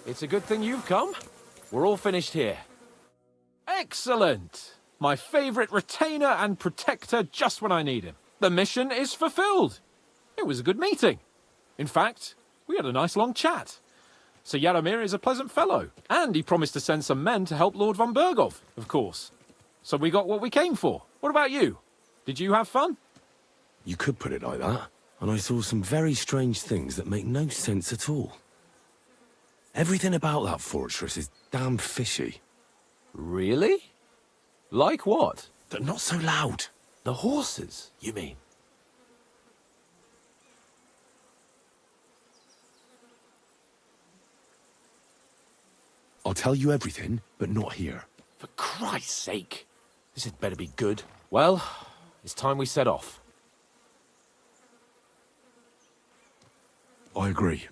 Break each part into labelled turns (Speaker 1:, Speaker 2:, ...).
Speaker 1: It's a good thing you've come. We're all finished here. Excellent! My favorite retainer and protector just when I need him. The mission is fulfilled. It was a good meeting. In fact, we had a nice long chat. Sir Jaromir is a pleasant fellow, and he promised to send some men to help Lord von Bergov, of course. So we got what we came for. What about you? Did you have fun?
Speaker 2: You could put it like that. And I saw some very strange things that make no sense at all. Everything about that fortress is damn fishy.
Speaker 1: Really? Like what?
Speaker 2: They're not so loud.
Speaker 1: The horses, you mean?
Speaker 2: I'll tell you everything, but not here.
Speaker 1: For Christ's sake. This had better be good. Well, it's time we set off.
Speaker 2: I agree.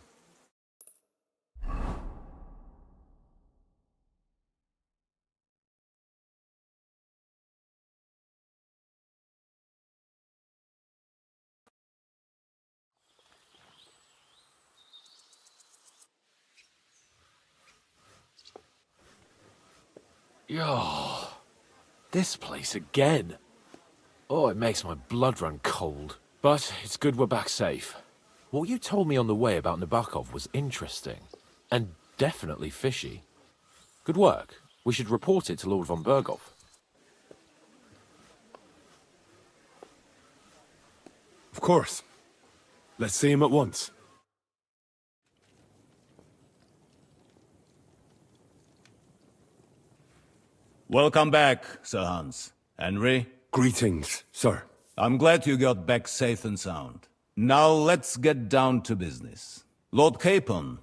Speaker 1: Yo, this place again. Oh, it makes my blood run cold. But it's good we're back safe. What you told me on the way about Nabokov was interesting. And definitely fishy. Good work. We should report it to Lord von Bergov.
Speaker 2: Of course. Let's see him at once.
Speaker 3: Welcome back, Sir Hans. Henry?
Speaker 2: Greetings, sir.
Speaker 3: I'm glad you got back safe and sound. Now let's get down to business. Lord Capon,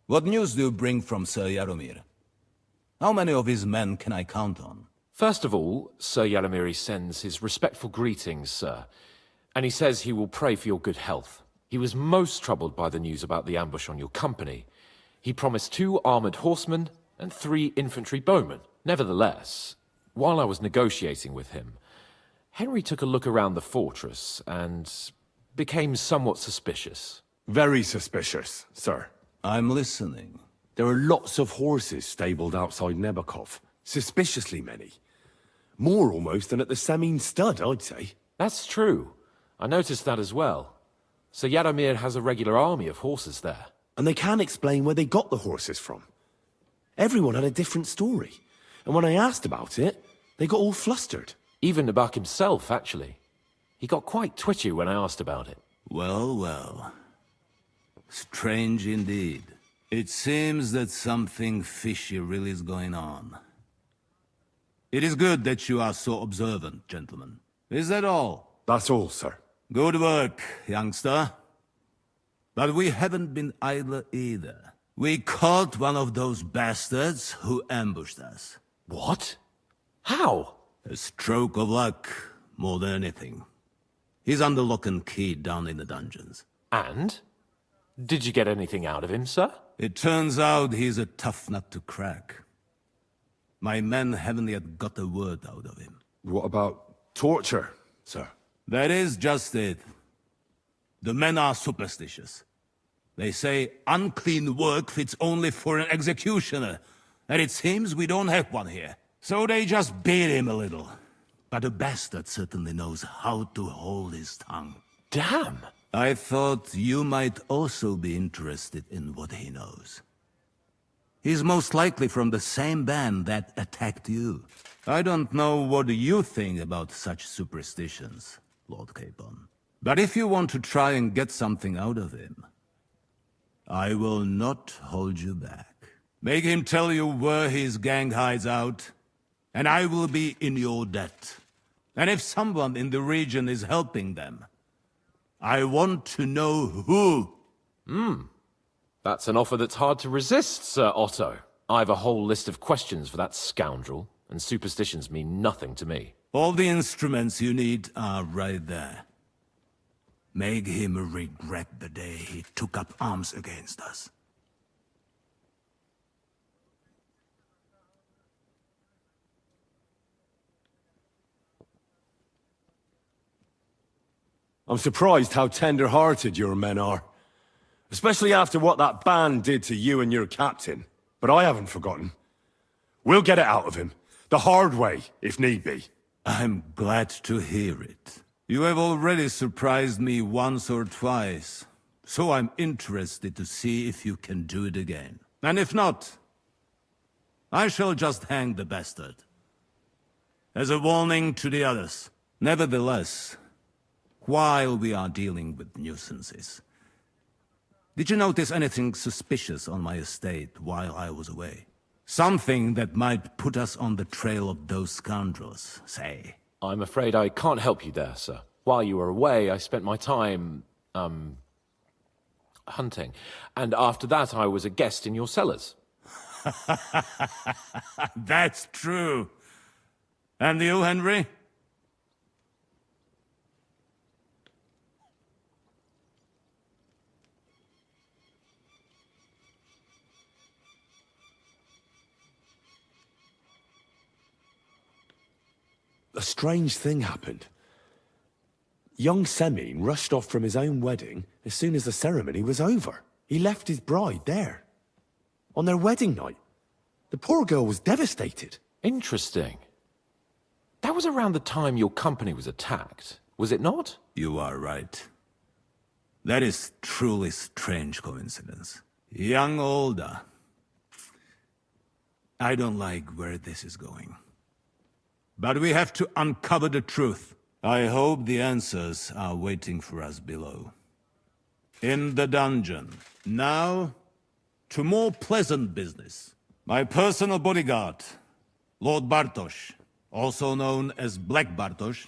Speaker 3: what news do you bring from Sir Jaromir? How many of his men can I count on?
Speaker 1: First of all, Sir Jaromir sends his respectful greetings, sir. And he says he will pray for your good health. He was most troubled by the news about the ambush on your company. He promised 2 armored horsemen and 3 infantry bowmen. Nevertheless, while I was negotiating with him, Henry took a look around the fortress and became somewhat suspicious.
Speaker 2: Very suspicious, sir.
Speaker 3: I'm listening.
Speaker 2: There are lots of horses stabled outside Nebokov. Suspiciously many. More almost than at the Samin stud, I'd say.
Speaker 1: That's true. I noticed that as well. Sir Jaromir has a regular army of horses there.
Speaker 2: And they can't explain where they got the horses from. Everyone had a different story. And when I asked about it, they got all flustered.
Speaker 1: Even Nabok himself, actually. He got quite twitchy when I asked about it.
Speaker 3: Well, well. Strange indeed. It seems that something fishy really is going on. It is good that you are so observant, gentlemen. Is that all?
Speaker 2: That's all, sir.
Speaker 3: Good work, youngster. But we haven't been idle either. We caught one of those bastards who ambushed us.
Speaker 1: What? How?
Speaker 3: A stroke of luck, more than anything. He's under lock and key down in the dungeons.
Speaker 1: And? Did you get anything out of him, sir?
Speaker 3: It turns out he's a tough nut to crack. My men haven't yet got a word out of him.
Speaker 2: What about torture, sir?
Speaker 3: That is just it. The men are superstitious. They say unclean work fits only for an executioner, and it seems we don't have one here. So they just beat him a little. But the bastard certainly knows how to hold his tongue.
Speaker 1: Damn!
Speaker 3: I thought you might also be interested in what he knows. He's most likely from the same band that attacked you. I don't know what you think about such superstitions, Lord Capon. But if you want to try and get something out of him, I will not hold you back. Make him tell you where his gang hides out, and I will be in your debt. And if someone in the region is helping them, I want to know who.
Speaker 1: That's an offer that's hard to resist, Sir Otto. I have a whole list of questions for that scoundrel, and superstitions mean nothing to me.
Speaker 3: All the instruments you need are right there. Make him regret the day he took up arms against us.
Speaker 2: I'm surprised how tender-hearted your men are. Especially after what that band did to you and your captain. But I haven't forgotten. We'll get it out of him. The hard way, if need be.
Speaker 3: I'm glad to hear it. You have already surprised me once or twice, so I'm interested to see if you can do it again. And if not, I shall just hang the bastard. As a warning to the others. Nevertheless, while we are dealing with nuisances, did you notice anything suspicious on my estate while I was away? Something that might put us on the trail of those scoundrels, say.
Speaker 1: I'm afraid I can't help you there, sir. While you were away, I spent my time, hunting. And after that, I was a guest in your cellars.
Speaker 3: That's true. And you, Henry?
Speaker 2: A strange thing happened. Young Semine rushed off from his own wedding as soon as the ceremony was over. He left his bride there. On their wedding night. The poor girl was devastated.
Speaker 1: Interesting. That was around the time your company was attacked, was it not?
Speaker 3: You are right. That is truly strange coincidence. Young Olda. I don't like where this is going. But we have to uncover the truth. I hope the answers are waiting for us below. In the dungeon. Now, to more pleasant business. My personal bodyguard, Lord Bartosz, also known as Black Bartosz,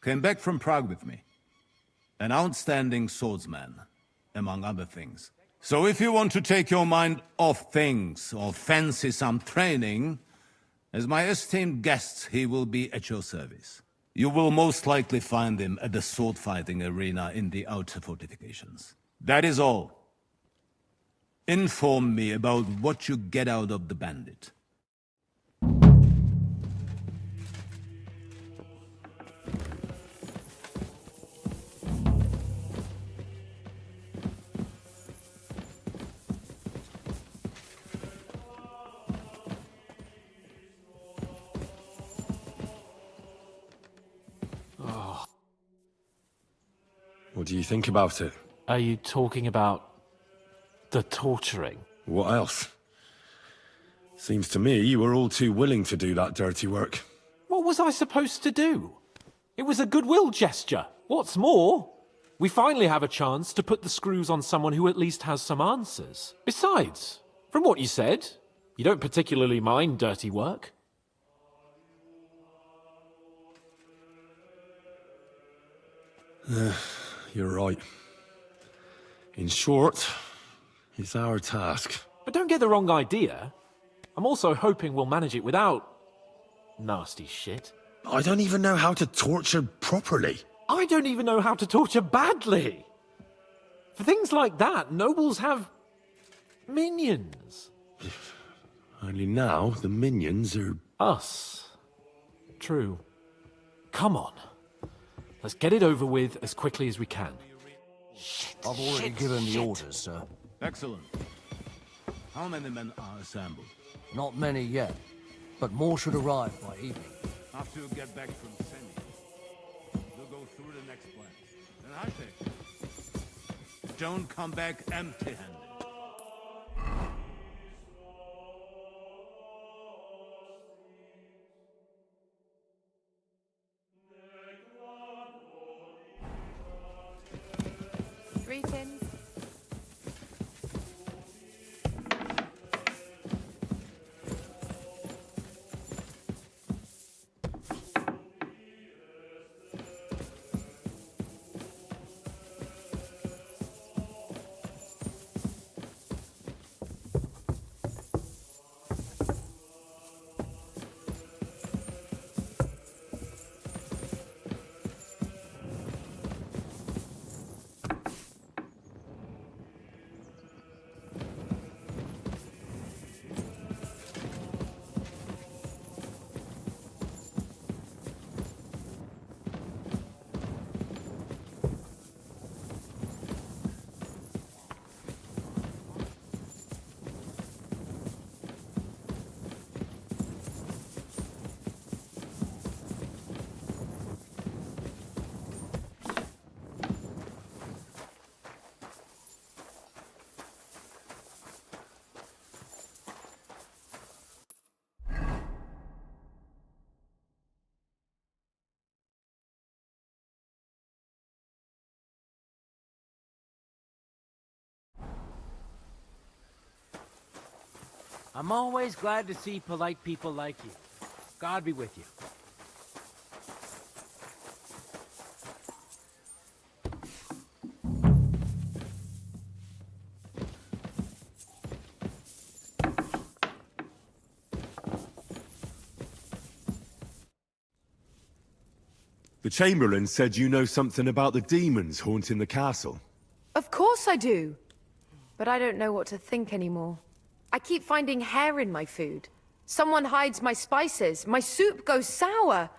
Speaker 3: came back from Prague with me. An outstanding swordsman, among other things. So if you want to take your mind off things or fancy some training, as my esteemed guest, he will be at your service. You will most likely find him at the sword-fighting arena in the outer fortifications. That is all. Inform me about what you get out of the bandit.
Speaker 2: What do you think about it?
Speaker 1: Are you talking about the torturing?
Speaker 2: What else? Seems to me you were all too willing to do that dirty work.
Speaker 1: What was I supposed to do? It was a goodwill gesture. What's more, we finally have a chance to put the screws on someone who at least has some answers. Besides, from what you said, you don't particularly mind dirty work.
Speaker 2: You're right. In short, it's our task.
Speaker 1: But don't get the wrong idea. I'm also hoping we'll manage it without nasty shit.
Speaker 2: I don't even know how to torture properly.
Speaker 1: I don't even know how to torture badly. For things like that, nobles have minions.
Speaker 2: Only now, the minions are...
Speaker 1: Us. True. Come on. Let's get it over with as quickly as we can.
Speaker 4: I've already given the orders, sir.
Speaker 3: Excellent. How many men are assembled?
Speaker 4: Not many yet, but more should arrive by evening.
Speaker 3: After you get back from Semi, we'll go through the next plan. And I think, don't come back empty-handed.
Speaker 5: Greetings.
Speaker 6: I'm always glad to see polite people like you. God be with you.
Speaker 2: The Chamberlain said you know something about the demons haunting the castle.
Speaker 5: Of course I do. But I don't know what to think anymore. I keep finding hair in my food. Someone hides my spices. My soup goes sour.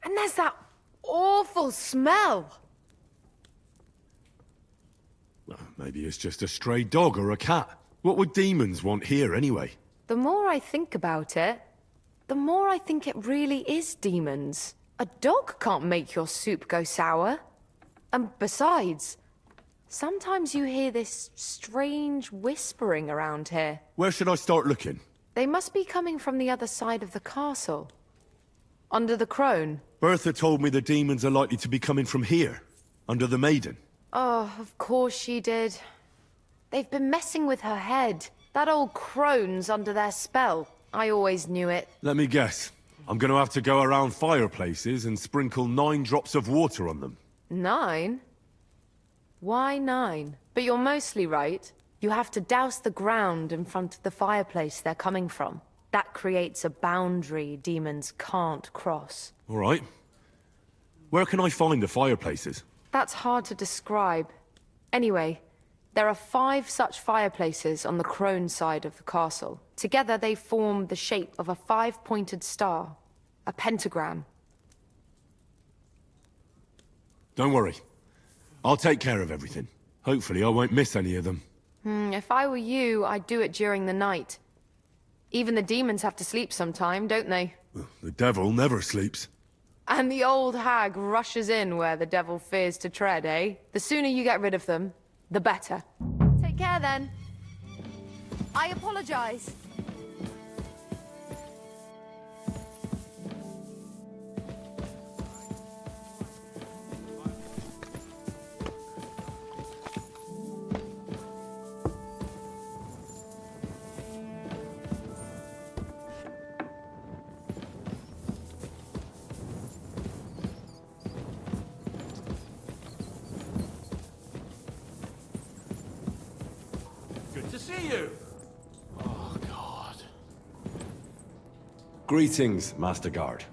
Speaker 5: And there's that awful smell.
Speaker 2: Well, maybe it's just a stray dog or a cat. What would demons want here anyway?
Speaker 5: The more I think about it, the more I think it really is demons. A dog can't make your soup go sour. And besides, sometimes you hear this strange whispering around here.
Speaker 2: Where should I start looking?
Speaker 5: They must be coming from the other side of the castle. Under the crone.
Speaker 2: Bertha told me the demons are likely to be coming from here, under the Maiden.
Speaker 5: Oh, of course she did. They've been messing with her head. That old crone's under their spell. I always knew it.
Speaker 2: Let me guess. I'm gonna have to go around fireplaces and sprinkle 9 drops of water on them.
Speaker 5: 9? Why 9? But you're mostly right. You have to douse the ground in front of the fireplace they're coming from. That creates a boundary demons can't cross.
Speaker 2: All right. Where can I find the fireplaces?
Speaker 5: That's hard to describe. Anyway, there are 5 such fireplaces on the crone side of the castle. Together they form the shape of a 5-pointed star. A pentagram.
Speaker 2: Don't worry. I'll take care of everything. Hopefully I won't miss any of them.
Speaker 5: If I were you, I'd do it during the night. Even the demons have to sleep sometime, don't they?
Speaker 2: The devil never sleeps.
Speaker 5: And the old hag rushes in where the devil fears to tread, eh? The sooner you get rid of them, the better. Take care then. I apologize.
Speaker 1: Good to see you. Oh, God.
Speaker 2: Greetings, Master Guard.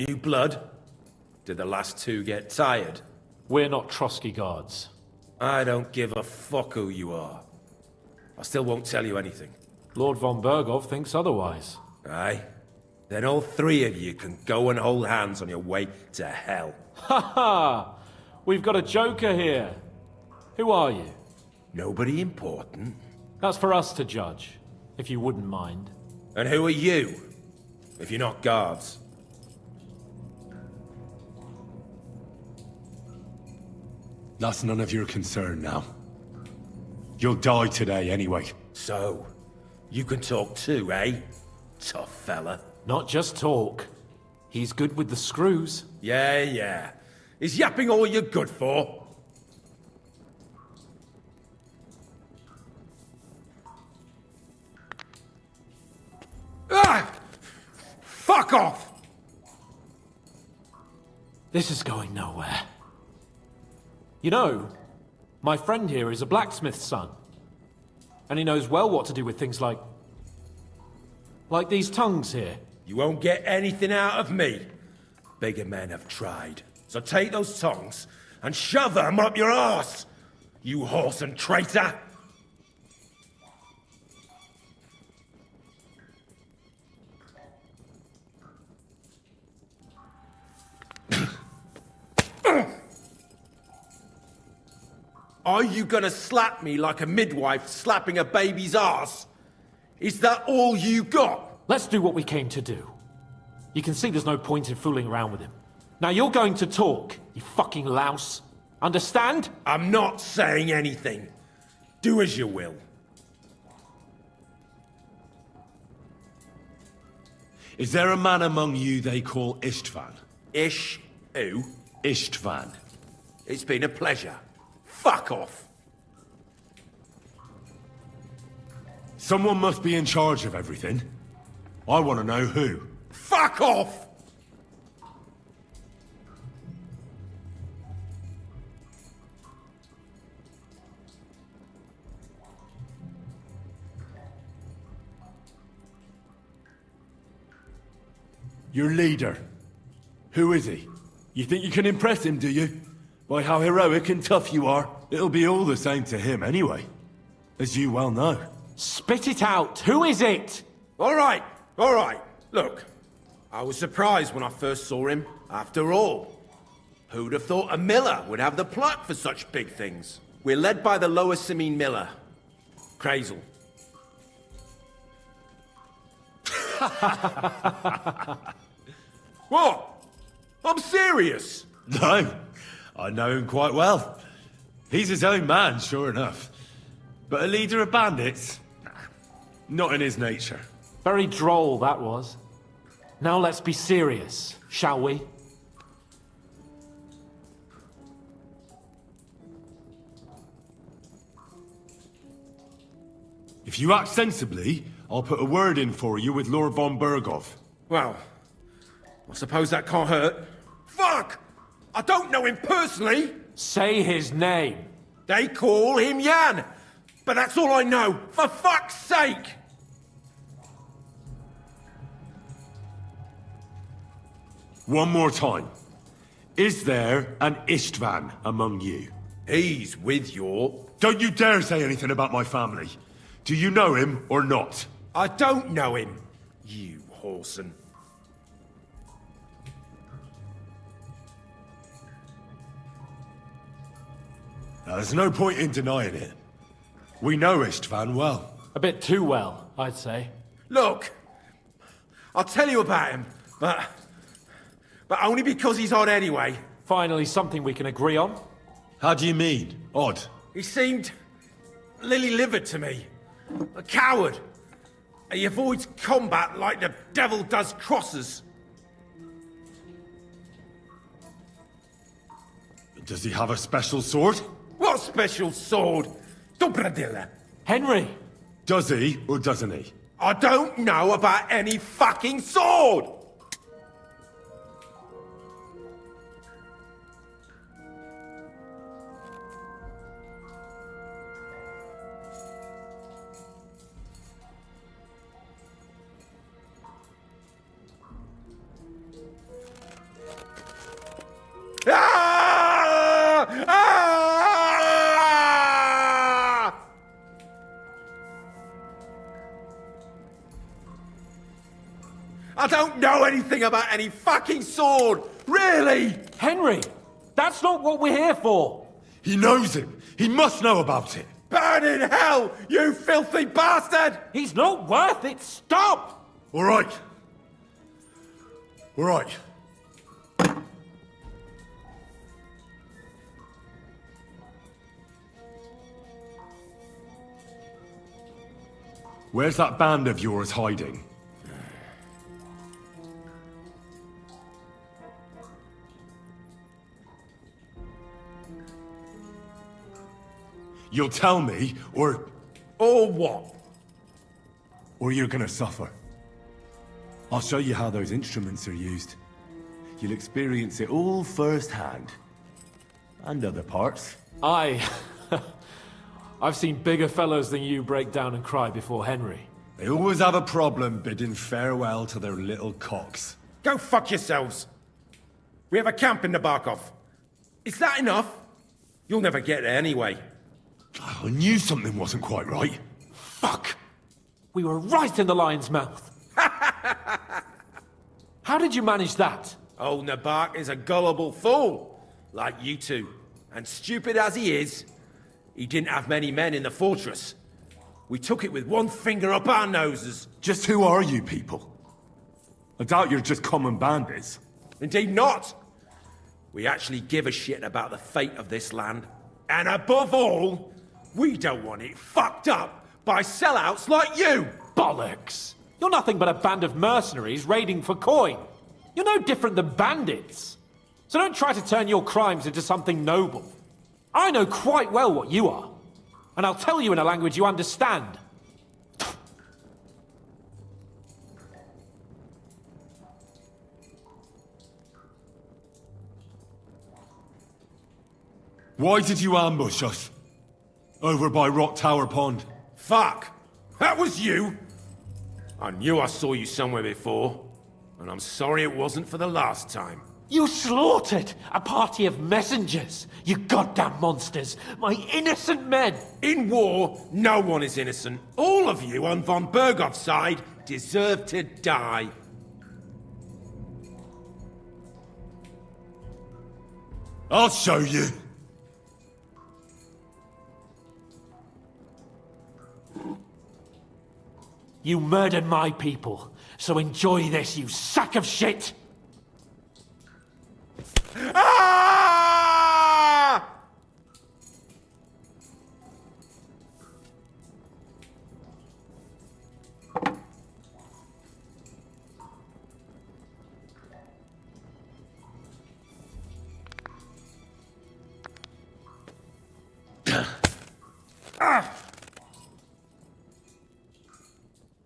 Speaker 7: New blood? Did the last 2 get tired?
Speaker 1: We're not Trotsky guards.
Speaker 7: I don't give a fuck who you are. I still won't tell you anything.
Speaker 1: Lord von Bergov thinks otherwise.
Speaker 7: Aye? Then all 3 of you can go and hold hands on your way to hell.
Speaker 1: Ha ha! We've got a joker here. Who are you?
Speaker 7: Nobody important.
Speaker 1: That's for us to judge, if you wouldn't mind.
Speaker 7: And who are you? If you're not guards.
Speaker 2: That's none of your concern now. You'll die today anyway.
Speaker 7: So, you can talk too, eh? Tough fella.
Speaker 1: Not just talk. He's good with the screws.
Speaker 7: Yeah. Is yapping all you're good for? Ah! Fuck off!
Speaker 1: This is going nowhere. You know, my friend here is a blacksmith's son. And he knows well what to do with things like these tongues here.
Speaker 7: You won't get anything out of me. Bigger men have tried. So take those tongs and shove them up your arse, you horse and traitor! Are you gonna slap me like a midwife slapping a baby's arse? Is that all you got?
Speaker 1: Let's do what we came to do. You can see there's no point in fooling around with him. Now you're going to talk, you fucking louse. Understand?
Speaker 7: I'm not saying anything. Do as you will.
Speaker 2: Is there a man among you they call Istvan?
Speaker 7: Ish, who?
Speaker 2: Istvan.
Speaker 7: It's been a pleasure. Fuck off.
Speaker 2: Someone must be in charge of everything. I want to know who.
Speaker 7: Fuck off!
Speaker 2: Your leader. Who is he? You think you can impress him, do you? By how heroic and tough you are. It'll be all the same to him anyway. As you well know.
Speaker 1: Spit it out. Who is it?
Speaker 7: All right, all right. Look, I was surprised when I first saw him. After all, who'd have thought a miller would have the pluck for such big things? We're led by the Lower Simene Miller, Crazel. What? I'm serious.
Speaker 2: No, I know him quite well. He's his own man, sure enough. But a leader of bandits? Nah, not in his nature.
Speaker 1: Very droll, that was. Now let's be serious, shall we?
Speaker 2: If you act sensibly, I'll put a word in for you with Lord von Berghoff.
Speaker 7: Well, I suppose that can't hurt. Fuck! I don't know him personally.
Speaker 1: Say his name.
Speaker 7: They call him Jan. But that's all I know. For fuck's sake!
Speaker 2: One more time. Is there an Istvan among you?
Speaker 7: He's with your...
Speaker 2: Don't you dare say anything about my family. Do you know him or not?
Speaker 7: I don't know him, you whoreson.
Speaker 2: Now, there's no point in denying it. We know Istvan well.
Speaker 1: A bit too well, I'd say.
Speaker 7: Look, I'll tell you about him, but only because he's odd anyway.
Speaker 1: Finally, something we can agree on.
Speaker 2: How do you mean? Odd?
Speaker 7: He seemed lily-livered to me. A coward. He avoids combat like the devil does crosses.
Speaker 2: Does he have a special sword?
Speaker 7: What special sword? Dobradilla.
Speaker 1: Henry!
Speaker 2: Does he or doesn't he?
Speaker 7: I don't know about any fucking sword! Ah! Ah! I don't know anything about any fucking sword! Really!
Speaker 1: Henry! That's not what we're here for!
Speaker 2: He knows him. He must know about it.
Speaker 7: Burn in hell, you filthy bastard!
Speaker 1: He's not worth it! Stop!
Speaker 2: All right. All right. Where's that band of yours hiding? You'll tell me, or
Speaker 7: What?
Speaker 2: you're gonna suffer. I'll show you how those instruments are used. You'll experience it all firsthand. And other parts.
Speaker 1: I've seen bigger fellows than you break down and cry before Henry.
Speaker 2: They always have a problem bidding farewell to their little cocks.
Speaker 7: Go fuck yourselves. We have a camp in the Barkov. Is that enough? You'll never get there anyway.
Speaker 2: I knew something wasn't quite right.
Speaker 1: Fuck! We were right in the lion's mouth. How did you manage that?
Speaker 7: Old Nabark is a gullible fool, like you two. And stupid as he is, he didn't have many men in the fortress. We took it with one finger up our noses.
Speaker 2: Just who are you people? I doubt you're just common bandits.
Speaker 7: Indeed not. We actually give a shit about the fate of this land. And above all, we don't want it fucked up by sellouts like you!
Speaker 1: Bollocks! You're nothing but a band of mercenaries raiding for coin. You're no different than bandits. So don't try to turn your crimes into something noble. I know quite well what you are. And I'll tell you in a language you understand.
Speaker 2: Why did you ambush us? Over by Rock Tower Pond.
Speaker 7: Fuck! That was you! I knew I saw you somewhere before, and I'm sorry it wasn't for the last time.
Speaker 1: You slaughtered a party of messengers, you goddamn monsters, my innocent men!
Speaker 7: In war, no one is innocent. All of you on von Bergov's side deserve to die.
Speaker 2: I'll show you.
Speaker 1: You murdered my people, so enjoy this, you sack of shit!
Speaker 7: Ah!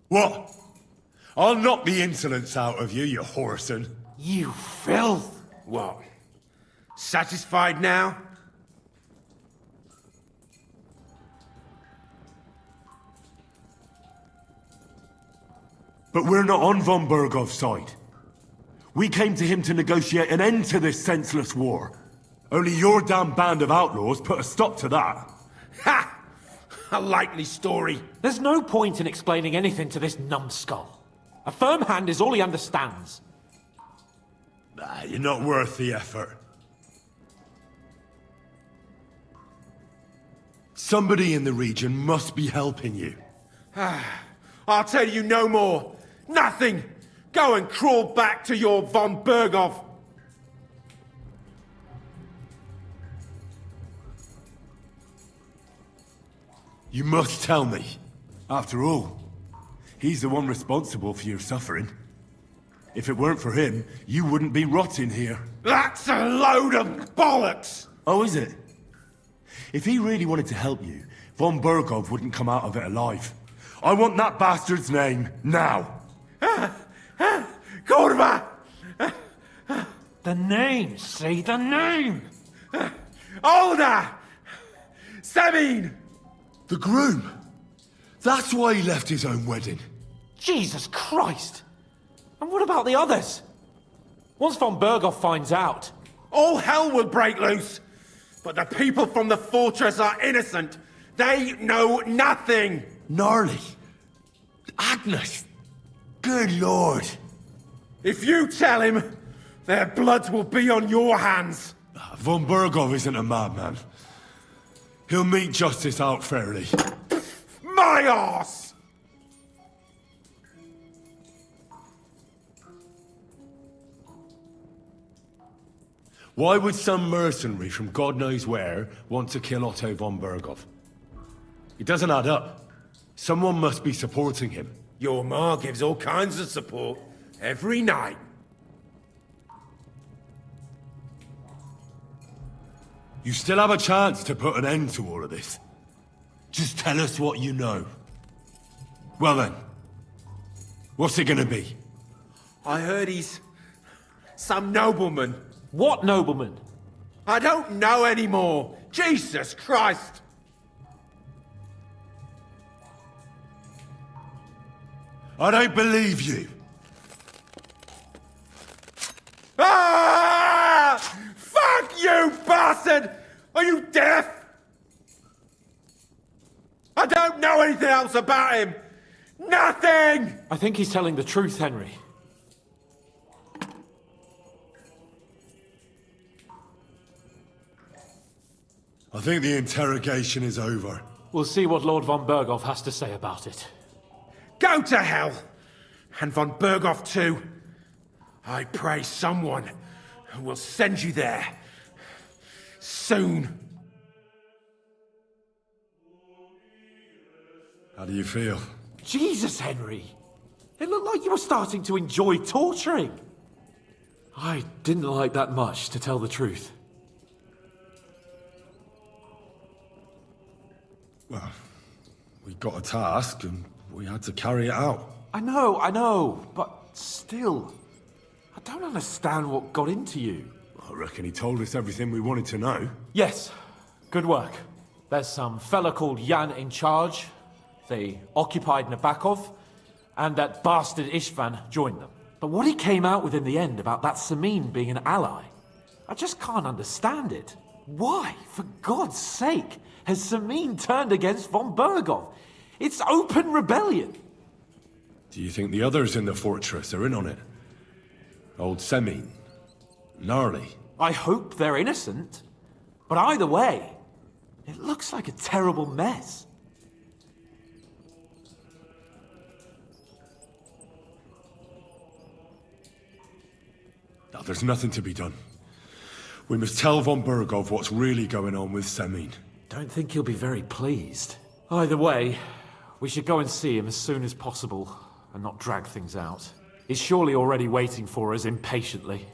Speaker 2: What? I'll knock the insolence out of you, you whoreson.
Speaker 1: You filth!
Speaker 7: What? Satisfied now?
Speaker 2: But we're not on von Bergov's side. We came to him to negotiate an end to this senseless war. Only your damn band of outlaws put a stop to that.
Speaker 7: Ha! A likely story.
Speaker 1: There's no point in explaining anything to this numbskull. A firm hand is all he understands.
Speaker 2: Nah, you're not worth the effort. Somebody in the region must be helping you.
Speaker 7: I'll tell you no more. Nothing! Go and crawl back to your von Bergov.
Speaker 2: You must tell me. After all, he's the one responsible for your suffering. If it weren't for him, you wouldn't be rotting here.
Speaker 7: That's a load of bollocks!
Speaker 2: Oh, is it? If he really wanted to help you, von Bergov wouldn't come out of it alive. I want that bastard's name, now!
Speaker 7: Kurva!
Speaker 1: The name, say the name!
Speaker 7: Olda! Sabine!
Speaker 2: The groom! That's why he left his own wedding.
Speaker 1: Jesus Christ! And what about the others? Once von Bergov finds out...
Speaker 7: All hell will break loose! But the people from the fortress are innocent! They know nothing!
Speaker 2: Gnarly. Agnes. Good lord.
Speaker 7: If you tell him, their blood will be on your hands!
Speaker 2: Von Bergov isn't a madman. He'll meet justice out fairly.
Speaker 7: My arse!
Speaker 2: Why would some mercenary from God knows where want to kill Otto von Bergov? It doesn't add up. Someone must be supporting him.
Speaker 7: Your ma gives all kinds of support every night.
Speaker 2: You still have a chance to put an end to all of this. Just tell us what you know. Well then, what's it gonna be?
Speaker 7: I heard he's some nobleman.
Speaker 1: What nobleman?
Speaker 7: I don't know anymore. Jesus Christ!
Speaker 2: I don't believe you.
Speaker 7: Ah! Fuck you, bastard! Are you deaf? I don't know anything else about him! Nothing!
Speaker 1: I think he's telling the truth, Henry.
Speaker 2: I think the interrogation is over.
Speaker 1: We'll see what Lord von Bergov has to say about it.
Speaker 7: Go to hell! And von Bergov too. I pray someone We'll send you there. Soon.
Speaker 2: How do you feel?
Speaker 1: Jesus, Henry! It looked like you were starting to enjoy torturing. I didn't like that much, to tell the truth.
Speaker 2: Well, we got a task and we had to carry it out.
Speaker 1: I know, but still, I don't understand what got into you.
Speaker 2: I reckon he told us everything we wanted to know.
Speaker 1: Yes, good work. There's some fella called Jan in charge. They occupied Nabokov, and that bastard Istvan joined them. But what he came out with in the end about that Samin being an ally, I just can't understand it. Why, for God's sake, has Samin turned against von Bergov? It's open rebellion.
Speaker 2: Do you think the others in the fortress are in on it? Old Semin, Gnarly.
Speaker 1: I hope they're innocent. But either way, it looks like a terrible mess.
Speaker 2: Now, there's nothing to be done. We must tell von Bergov what's really going on with Semin.
Speaker 1: Don't think he'll be very pleased. Either way, we should go and see him as soon as possible and not drag things out. He's surely already waiting for us impatiently.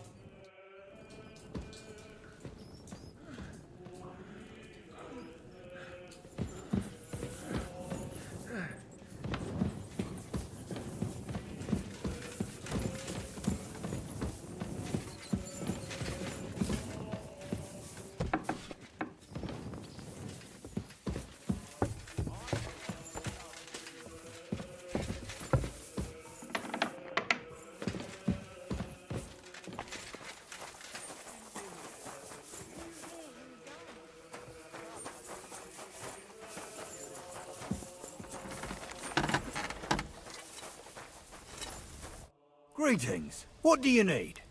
Speaker 8: Greetings. What do you need?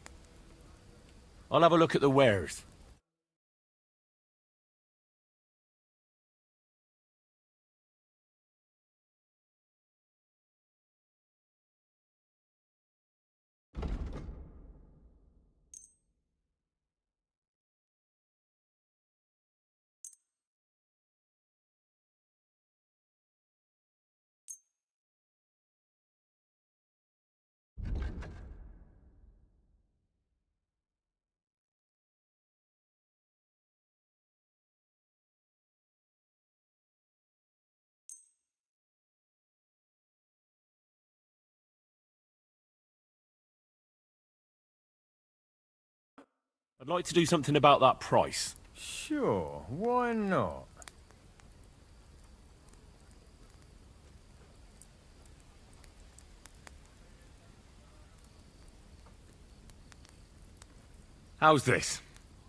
Speaker 9: I'll have a look at the wares. I'd like to do something about that price.
Speaker 8: Sure, why not?
Speaker 9: How's this?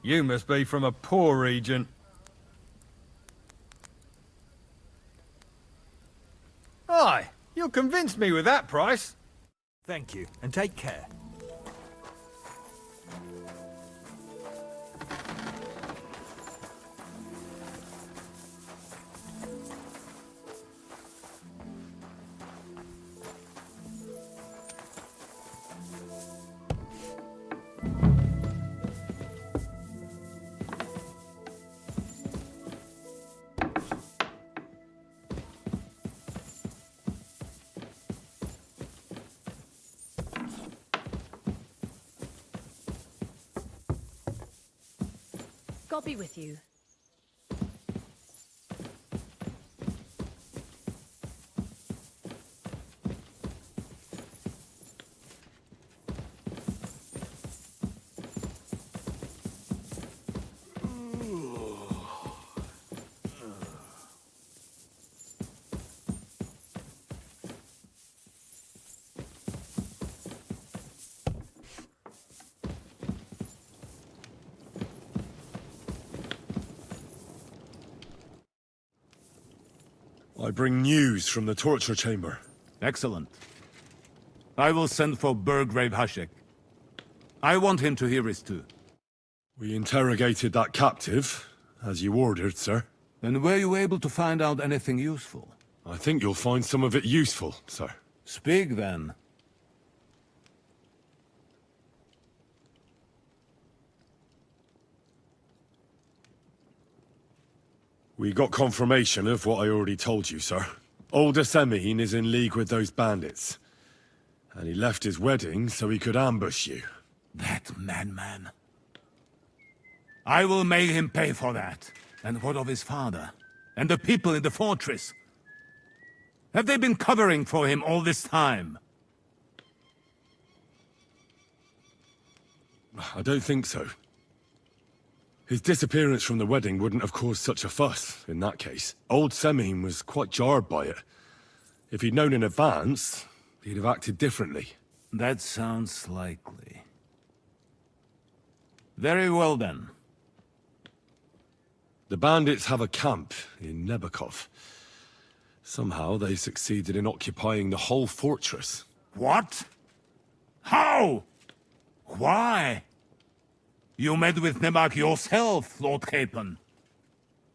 Speaker 8: You must be from a poor region. Aye, you'll convince me with that price. Thank you, and take care.
Speaker 10: God be with you.
Speaker 2: I bring news from the torture chamber.
Speaker 3: Excellent. I will send for Burgrave Hashek. I want him to hear it too.
Speaker 2: We interrogated that captive, as you ordered, sir.
Speaker 3: And were you able to find out anything useful?
Speaker 2: I think you'll find some of it useful, sir.
Speaker 3: Speak then.
Speaker 2: We got confirmation of what I already told you, sir. Older Semine is in league with those bandits. And he left his wedding so he could ambush you.
Speaker 3: That madman. I will make him pay for that. And what of his father? And the people in the fortress? Have they been covering for him all this time?
Speaker 2: I don't think so. His disappearance from the wedding wouldn't have caused such a fuss, in that case. Old Semine was quite jarred by it. If he'd known in advance, he'd have acted differently.
Speaker 3: That sounds likely. Very well then.
Speaker 2: The bandits have a camp in Nebakov. Somehow they succeeded in occupying the whole fortress.
Speaker 3: What? How? Why? You met with Nemak yourself, Lord Capon.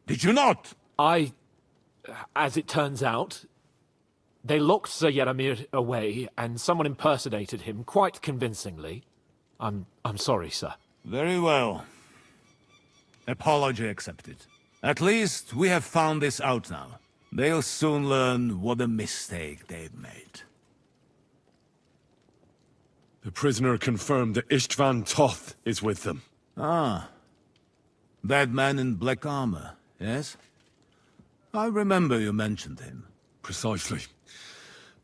Speaker 3: Did you not?
Speaker 1: As it turns out, they locked Sir Yaramir away, and someone impersonated him quite convincingly. I'm sorry, sir.
Speaker 3: Very well. Apology accepted. At least we have found this out now. They'll soon learn what a mistake they've made.
Speaker 2: The prisoner confirmed that Istvan Toth is with them.
Speaker 3: Ah. That man in black armor, yes? I remember you mentioned him.
Speaker 2: Precisely.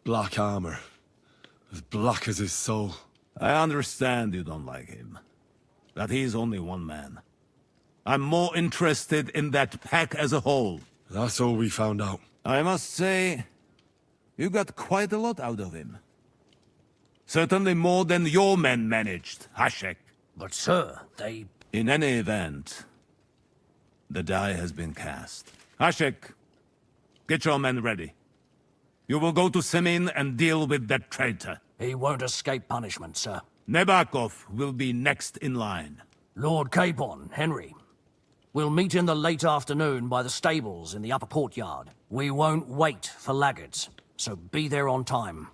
Speaker 2: Black armor. As black as his soul.
Speaker 3: I understand you don't like him. But he's only one man. I'm more interested in that pack as a whole.
Speaker 2: That's all we found out.
Speaker 3: I must say, you got quite a lot out of him. Certainly more than your men managed, Hashek.
Speaker 4: But sir, they...
Speaker 3: In any event, the die has been cast. Hashek, get your men ready. You will go to Semin and deal with that traitor.
Speaker 4: He won't escape punishment, sir.
Speaker 3: Nebakov will be next in line.
Speaker 4: Lord Capon, Henry. We'll meet in the late afternoon by the stables in the upper courtyard. We won't wait for laggards, so be there on time.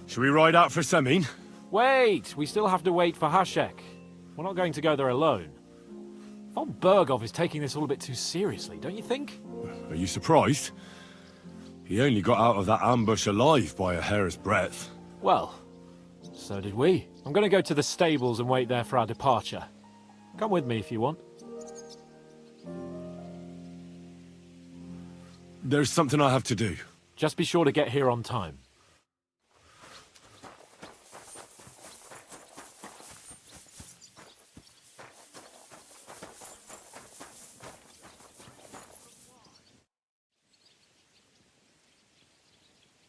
Speaker 2: Should we ride out for Semin?
Speaker 1: Wait! We still have to wait for Hashek. We're not going to go there alone. Von Bergov is taking this all a bit too seriously, don't you think?
Speaker 2: Are you surprised? He only got out of that ambush alive by a hair's breadth.
Speaker 1: Well, so did we. I'm going to go to the stables and wait there for our departure. Come with me if you want.
Speaker 2: There's something I have to do.
Speaker 1: Just be sure to get here on time.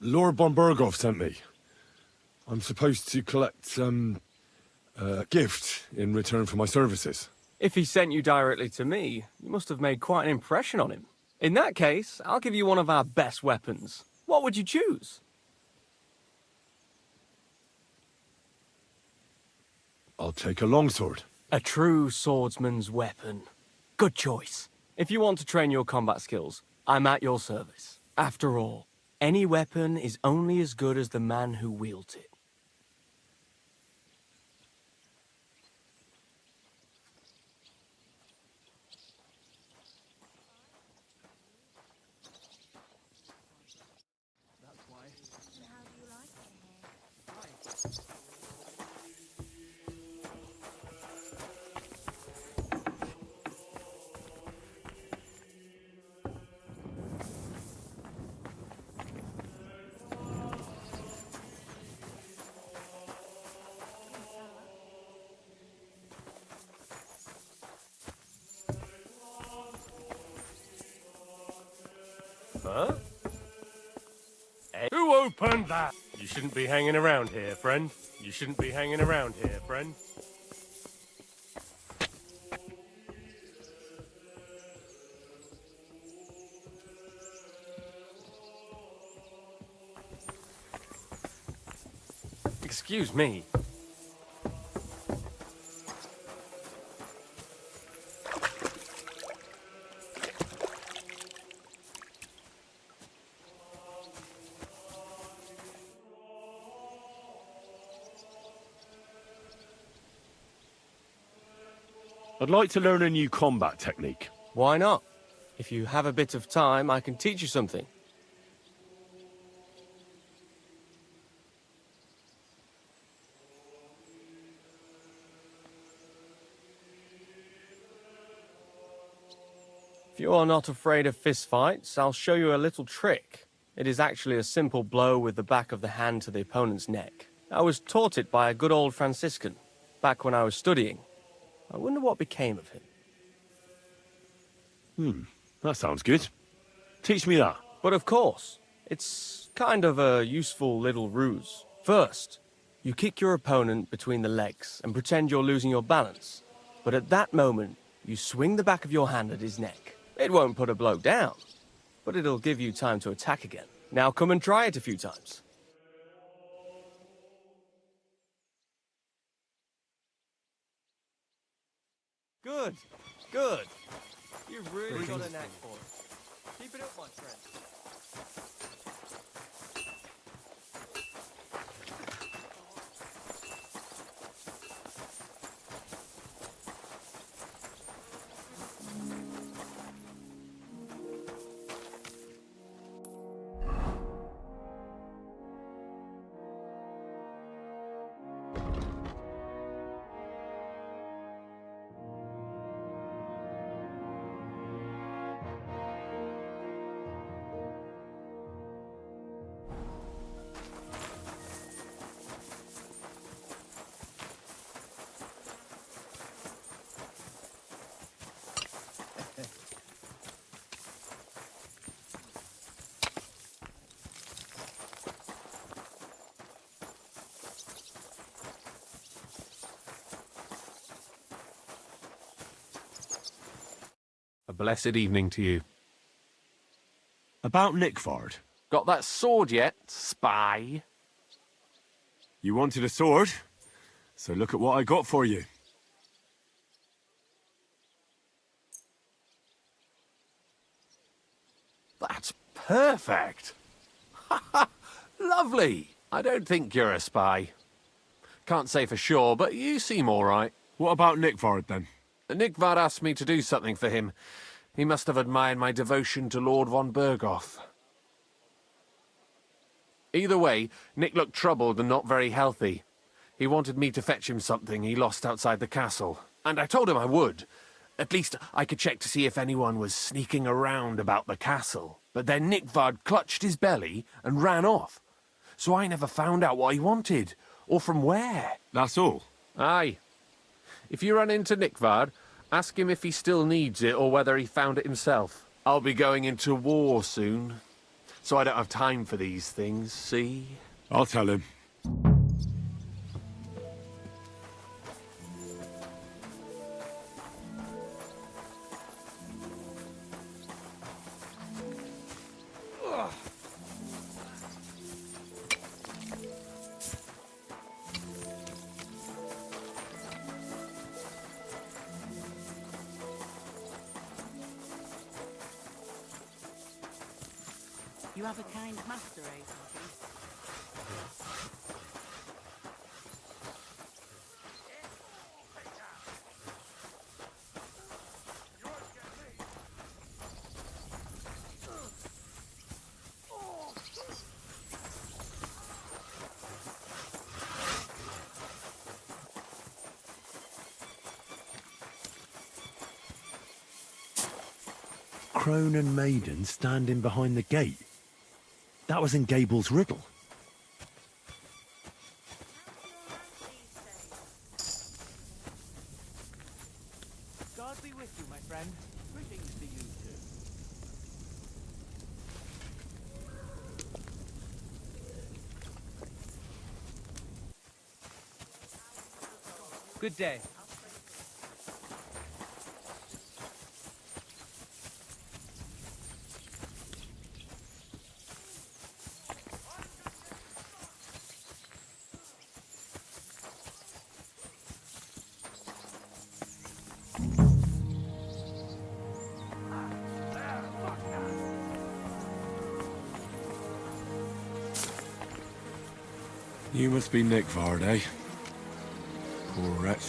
Speaker 2: Lord von Bergov sent me. I'm supposed to collect, a gift in return for my services.
Speaker 11: If he sent you directly to me, you must have made quite an impression on him. In that case, I'll give you one of our best weapons. What would you choose?
Speaker 2: I'll take a longsword.
Speaker 11: A true swordsman's weapon. Good choice. If you want to train your combat skills, I'm at your service. After all, any weapon is only as good as the man who wields it. Huh? Who opened that? You shouldn't be hanging around here, friend. You shouldn't be hanging around here, friend. Excuse me.
Speaker 9: I'd like to learn a new combat technique.
Speaker 11: Why not? If you have a bit of time, I can teach you something. If you are not afraid of fistfights, I'll show you a little trick. It is actually a simple blow with the back of the hand to the opponent's neck. I was taught it by a good old Franciscan, back when I was studying. I wonder what became of him.
Speaker 9: That sounds good. Teach me that.
Speaker 11: But of course, it's kind of a useful little ruse. First, you kick your opponent between the legs and pretend you're losing your balance. But at that moment, you swing the back of your hand at his neck. It won't put a blow down, but it'll give you time to attack again. Now come and try it a few times. Good, good. You've really got a knack for it. Keep it up, my friend.
Speaker 1: A blessed evening to you.
Speaker 9: About Nickford.
Speaker 1: Got that sword yet, spy?
Speaker 9: You wanted a sword? So look at what I got for you.
Speaker 1: That's perfect. Lovely. I don't think you're a spy. Can't say for sure, but you seem all right.
Speaker 9: What about Nickford, then?
Speaker 1: Nickvard asked me to do something for him. He must have admired my devotion to Lord von Berghoff. Either way, Nick looked troubled and not very healthy. He wanted me to fetch him something he lost outside the castle, and I told him I would. At least I could check to see if anyone was sneaking around about the castle. But then Nickvard clutched his belly and ran off. So I never found out what he wanted, or from where.
Speaker 9: That's all?
Speaker 1: Aye. If you run into Nickvard, ask him if he still needs it or whether he found it himself. I'll be going into war soon, so I don't have time for these things, see?
Speaker 9: I'll tell him.
Speaker 6: You have a kind master, eh, Duncan?
Speaker 2: Crone and Maiden standing behind the gate. That was in Gable's riddle.
Speaker 6: God be with you, my friend. Greetings to you too. Good day.
Speaker 9: You must be Nick Vard, eh? Poor wretch.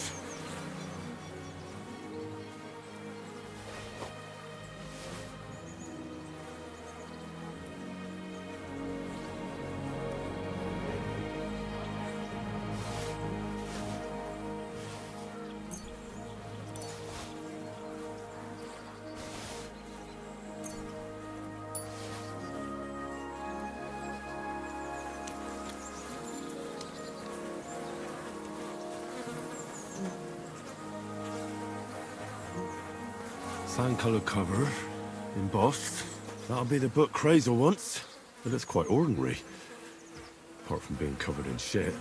Speaker 2: Sand-coloured cover, embossed. That'll be the book Crazel wants, but it's quite ordinary. Apart from being covered in shit.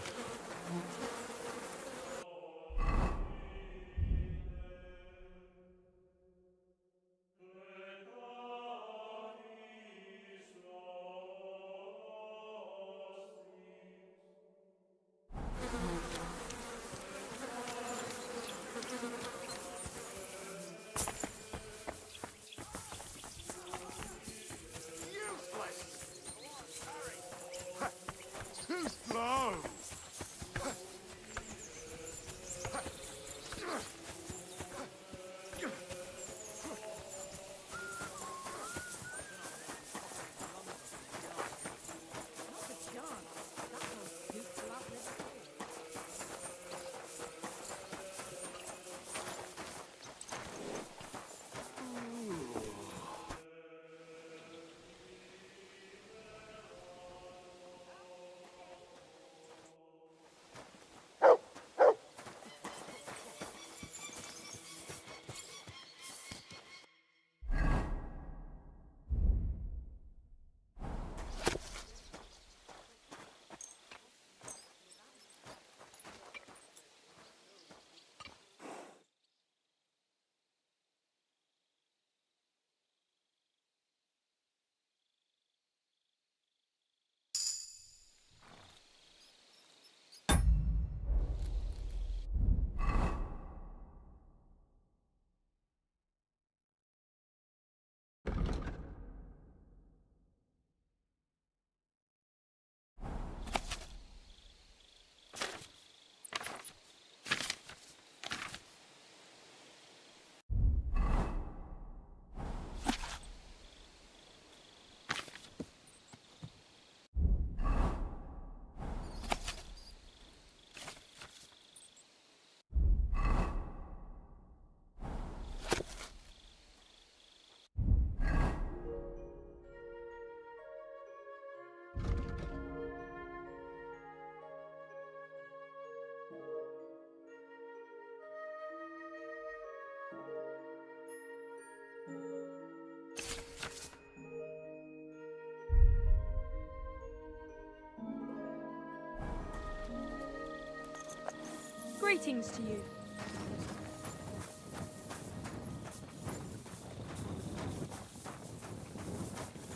Speaker 10: Greetings to you.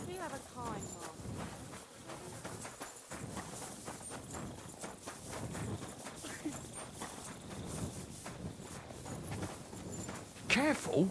Speaker 10: You have a kind heart.
Speaker 1: Careful!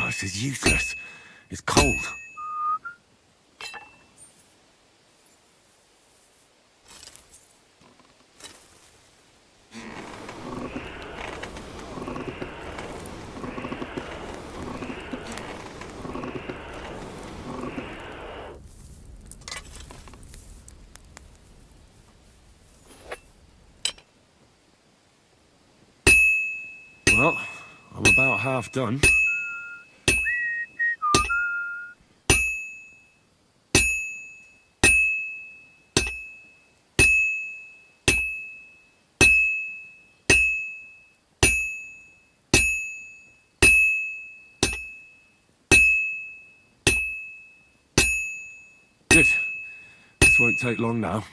Speaker 9: this is useless. It's cold. Well, I'm about half done. Good. This won't take long now.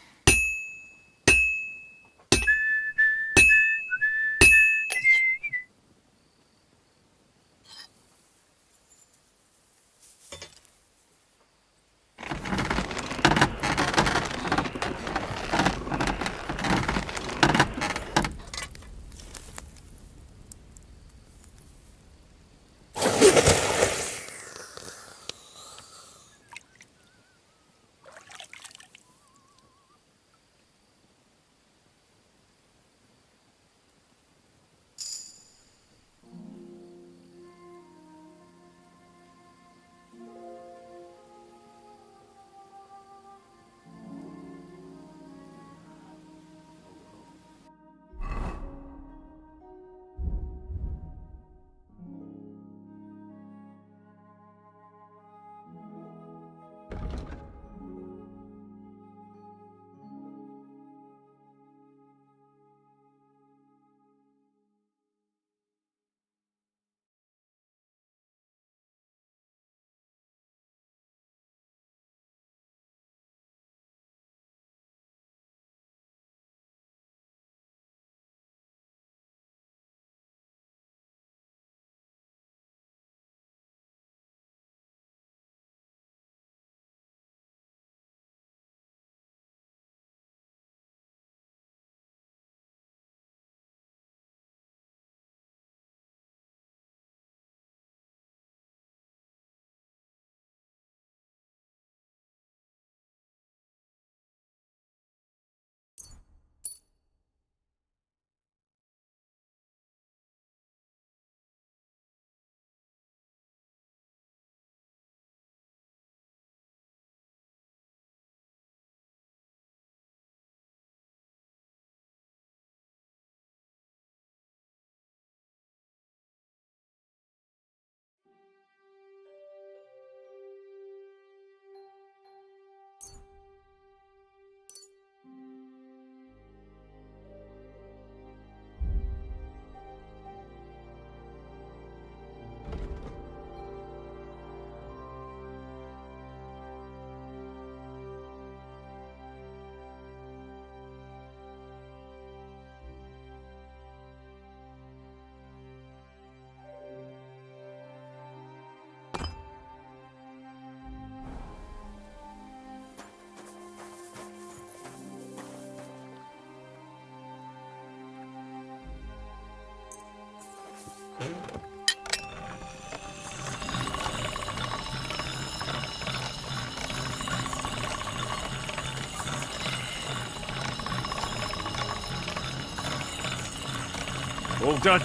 Speaker 9: All done.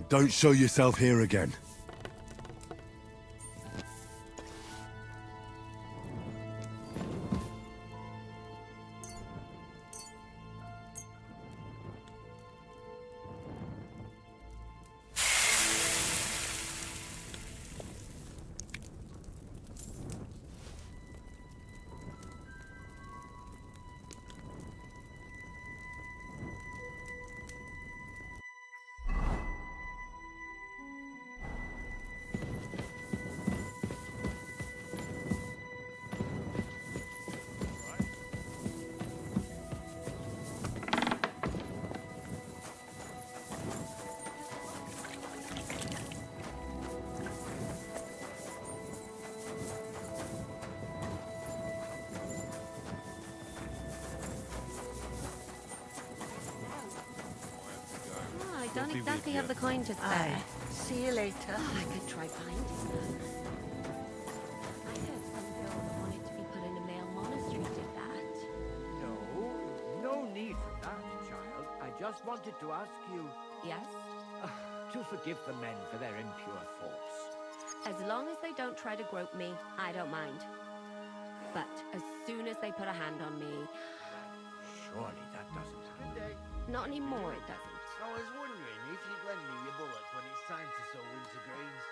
Speaker 9: Don't show yourself here again.
Speaker 10: I don't exactly have the coin to spare.
Speaker 12: See you later.
Speaker 10: I could try finding them. I heard some girl that wanted to be put in a male monastery did that.
Speaker 6: No need for that, child. I just wanted to ask you
Speaker 10: Yes?
Speaker 6: to forgive the men for their impure thoughts.
Speaker 10: As long as they don't try to grope me, I don't mind. But as soon as they put a hand on me,
Speaker 6: Surely that doesn't happen.
Speaker 10: not anymore it doesn't.
Speaker 13: I was wondering if you'd lend me your bullock when it's time to sow winter grains.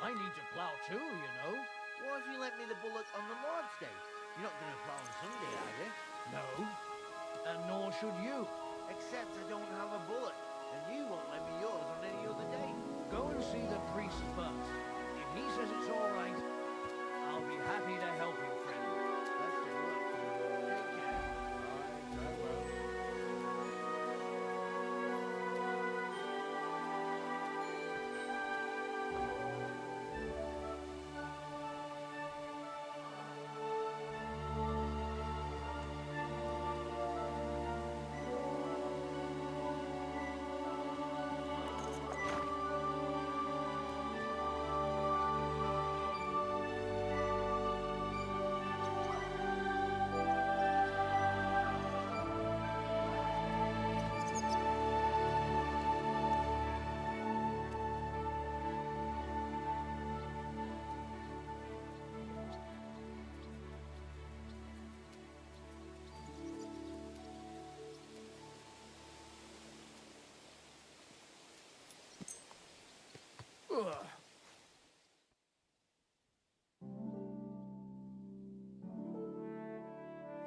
Speaker 4: I need to plough too, you know.
Speaker 13: What if you lent me the bullock on the Lord's Day? You're not going to plough on Sunday, are you?
Speaker 4: No. And nor should you.
Speaker 13: Except I don't have a bullock, and you won't lend me yours on any other day.
Speaker 4: Go and see the priest first. If he says it's all right, I'll be happy to help you, friend.
Speaker 13: Best of luck. Take care. Bye. Farewell.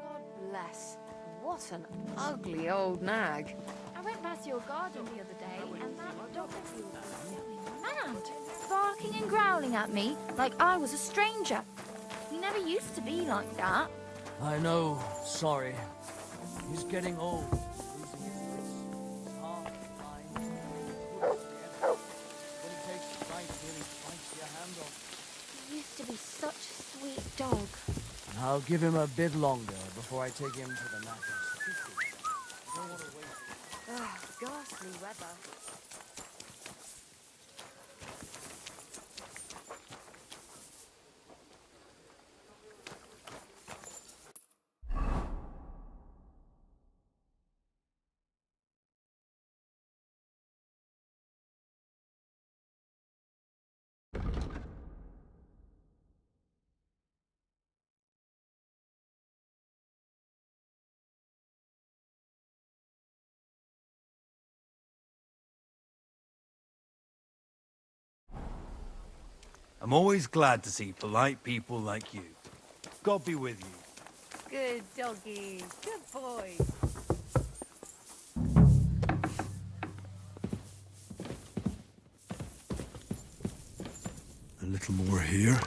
Speaker 5: God bless. What an ugly old nag.
Speaker 10: I went past your garden the other day, and that dog of yours was going mad, barking and growling at me like I was a stranger. He never used to be like that.
Speaker 4: I know. Sorry. He's getting old. Losing his wits. His heart, mind. When he takes the bite, nearly bites your hand off.
Speaker 10: He used to be such a sweet dog.
Speaker 4: I'll give him a bit longer before I take him to the knackers. I don't want to wait.
Speaker 5: Ghastly
Speaker 10: lovely weather.
Speaker 8: I'm always glad to see polite people like you. God be with you.
Speaker 6: Good doggy. Good boy.
Speaker 2: A little more here.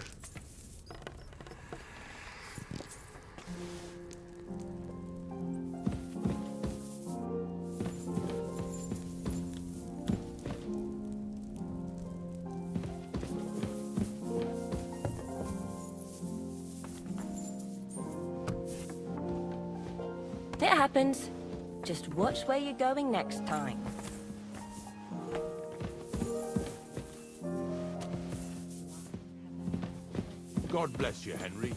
Speaker 12: It happens. Just watch where you're going next time.
Speaker 7: God bless you, Henry.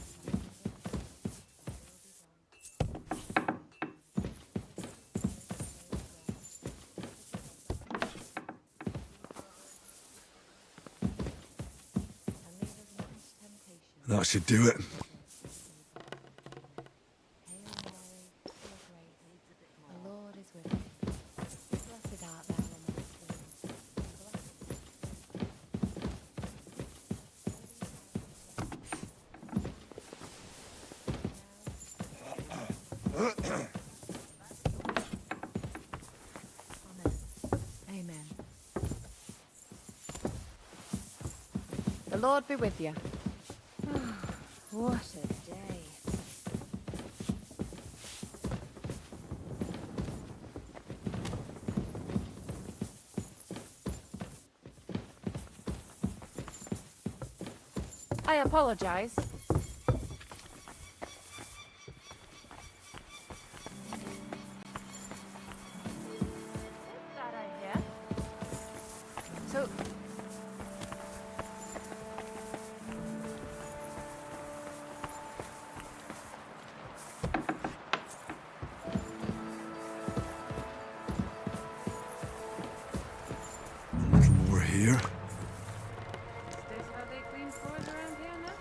Speaker 2: That should do it.
Speaker 5: The Lord is with you. Blessed art thou amongst women. Amen. The Lord be with you.
Speaker 12: What a day.
Speaker 5: I apologize. That I hear. So...
Speaker 2: A little more here.
Speaker 6: Is this how they clean floors around here now?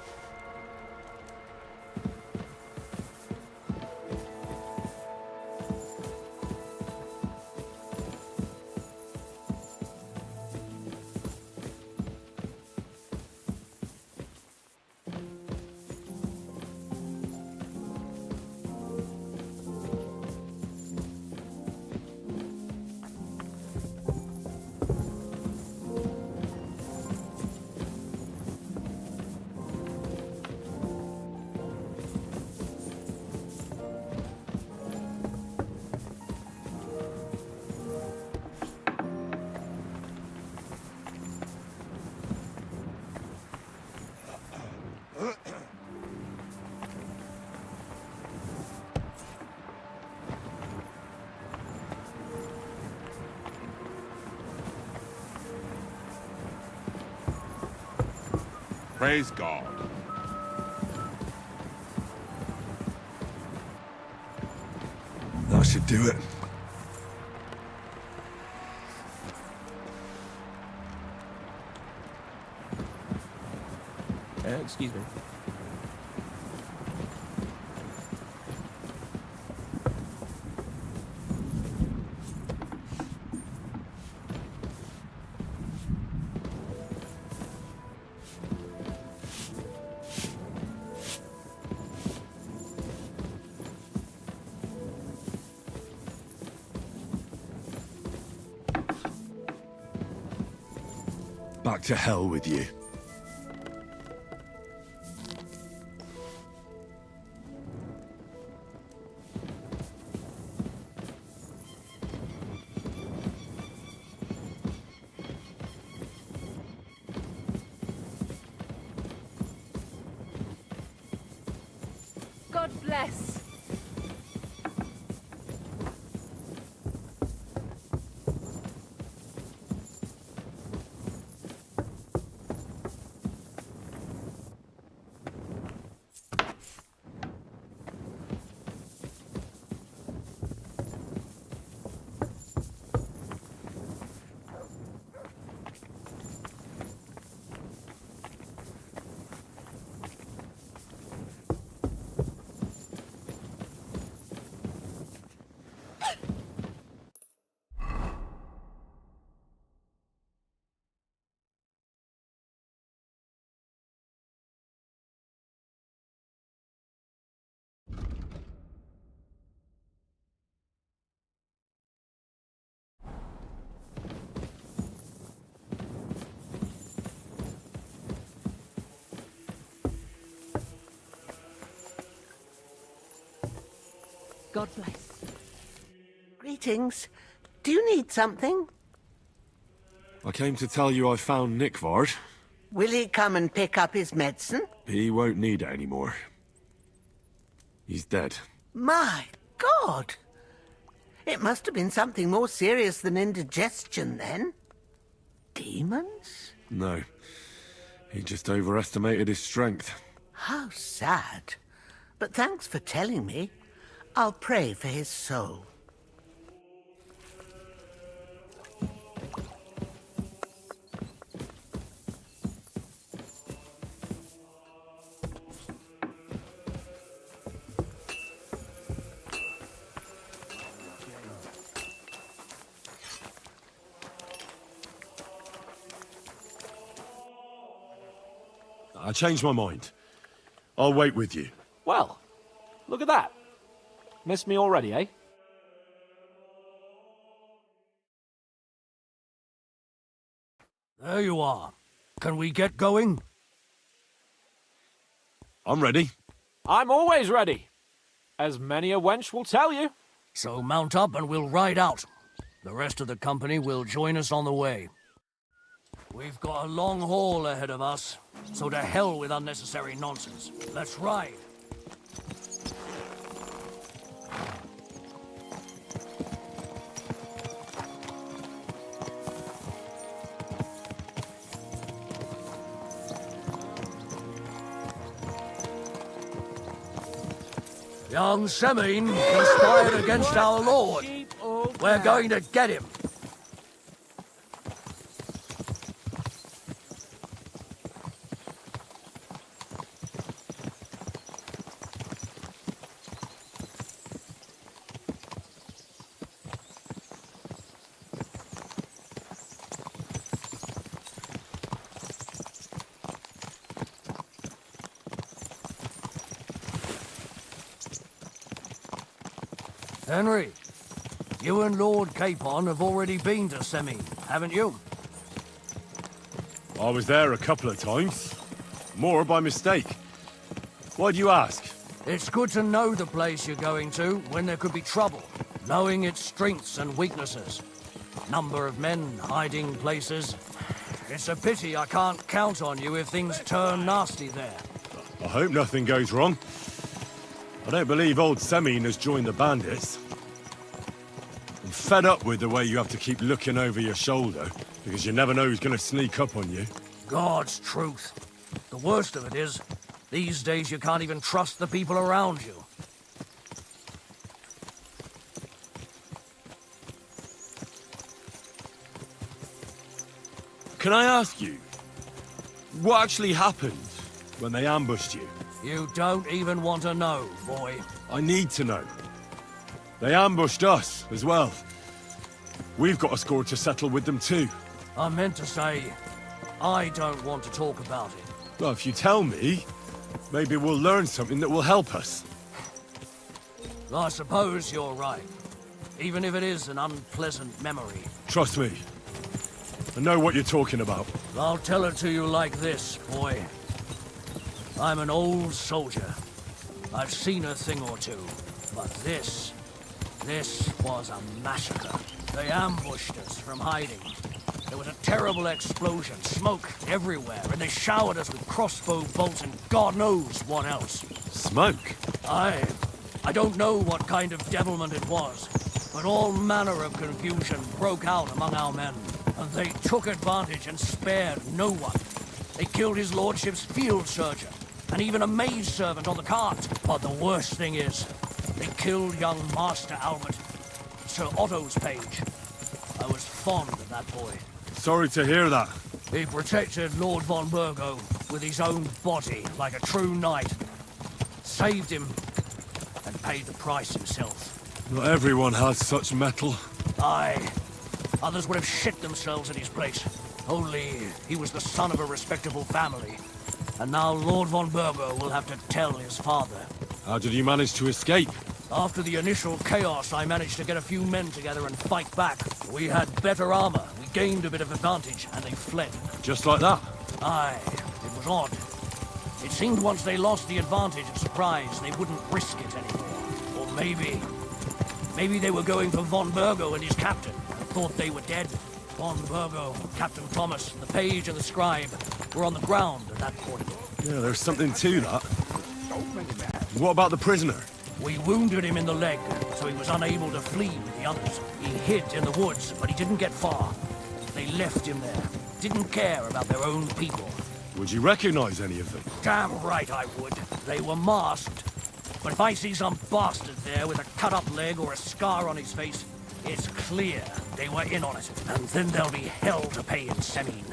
Speaker 9: Praise God.
Speaker 2: That should do it.
Speaker 11: Excuse me.
Speaker 2: Back to hell with you.
Speaker 5: God bless.
Speaker 13: God bless. Greetings. Do you need something?
Speaker 9: I came to tell you I found Nickvard.
Speaker 13: Will he come and pick up his medicine?
Speaker 9: He won't need it anymore. He's dead.
Speaker 13: My God! It must have been something more serious than indigestion, then. Demons?
Speaker 9: No. He just overestimated his strength.
Speaker 13: How sad. But thanks for telling me. I'll pray for his soul.
Speaker 9: I changed my mind. I'll wait with you.
Speaker 1: Well, look at that. Missed me already, eh?
Speaker 4: There you are. Can we get going?
Speaker 9: I'm ready.
Speaker 1: I'm always ready. As many a wench will tell you.
Speaker 4: So mount up and we'll ride out. The rest of the company will join us on the way. We've got a long haul ahead of us, so to hell with unnecessary nonsense. Let's ride. Young Semine conspired against our Lord. We're going to get him. Henry, you and Lord Capon have already been to Semine, haven't you?
Speaker 9: I was there a couple of times. More by mistake. Why do you ask?
Speaker 4: It's good to know the place you're going to when there could be trouble, knowing its strengths and weaknesses. Number of men, hiding places. It's a pity I can't count on you if things turn nasty there.
Speaker 9: I hope nothing goes wrong. I don't believe old Semine has joined the bandits. I'm fed up with the way you have to keep looking over your shoulder, because you never know who's going to sneak up on you.
Speaker 4: God's truth. The worst of it is, these days you can't even trust the people around you.
Speaker 9: Can I ask you, what actually happened when they ambushed you?
Speaker 4: You don't even want to know, boy.
Speaker 9: I need to know. They ambushed us as well. We've got a score to settle with them too.
Speaker 4: I meant to say, I don't want to talk about it.
Speaker 9: Well, if you tell me, maybe we'll learn something that will help us.
Speaker 4: I suppose you're right. Even if it is an unpleasant memory.
Speaker 9: Trust me. I know what you're talking about.
Speaker 4: I'll tell it to you like this, boy. I'm an old soldier. I've seen a thing or two. But this was a massacre. They ambushed us from hiding. There was a terrible explosion, smoke everywhere, and they showered us with crossbow bolts and God knows what else.
Speaker 9: Smoke?
Speaker 4: I don't know what kind of devilment it was, but all manner of confusion broke out among our men, and they took advantage and spared no one. They killed his lordship's field surgeon, and even a maidservant on the cart. But the worst thing is, they killed young Master Albert, Sir Otto's page. I was fond of that boy.
Speaker 9: Sorry to hear that.
Speaker 4: He protected Lord von Burgo with his own body like a true knight. Saved him, and paid the price himself.
Speaker 9: Not everyone has such mettle.
Speaker 4: Aye. Others would have shit themselves in his place. Only he was the son of a respectable family. And now Lord von Burgo will have to tell his father.
Speaker 9: How did you manage to escape?
Speaker 4: After the initial chaos, I managed to get a few men together and fight back. We had better armor, we gained a bit of advantage, and they fled.
Speaker 9: Just like that?
Speaker 4: Aye, it was odd. It seemed once they lost the advantage of surprise, they wouldn't risk it anymore. Or maybe Maybe they were going for Von Burgo and his captain, and thought they were dead. Von Burgo, Captain Thomas, the page and the scribe were on the ground at that point.
Speaker 9: Yeah, there's something to that. What about the prisoner?
Speaker 4: We wounded him in the leg, so he was unable to flee with the others. He hid in the woods, but he didn't get far. They left him there. Didn't care about their own people.
Speaker 9: Would you recognize any of them?
Speaker 4: Damn right I would. They were masked. But if I see some bastard there with a cut-up leg or a scar on his face, it's clear they were in on it. And then there'll be hell to pay in Semine.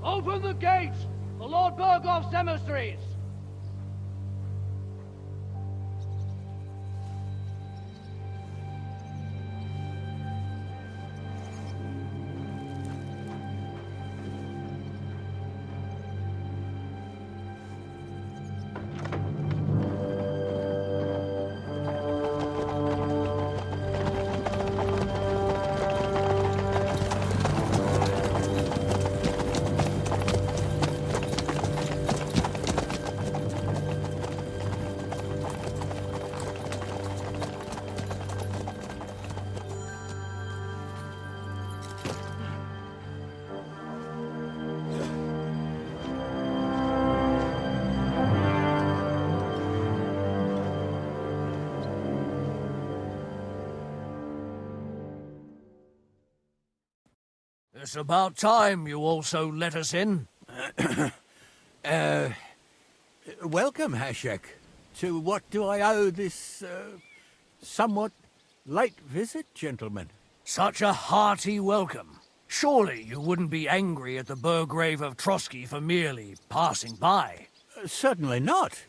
Speaker 4: Open the gates! The Lord Burgoff's emissaries! It's about time you also let us in.
Speaker 8: Welcome, Hashek. To what do I owe this, somewhat late visit, gentlemen?
Speaker 4: Such a hearty welcome. Surely you wouldn't be angry at the Burgrave of Trotsky for merely passing by.
Speaker 8: Certainly not.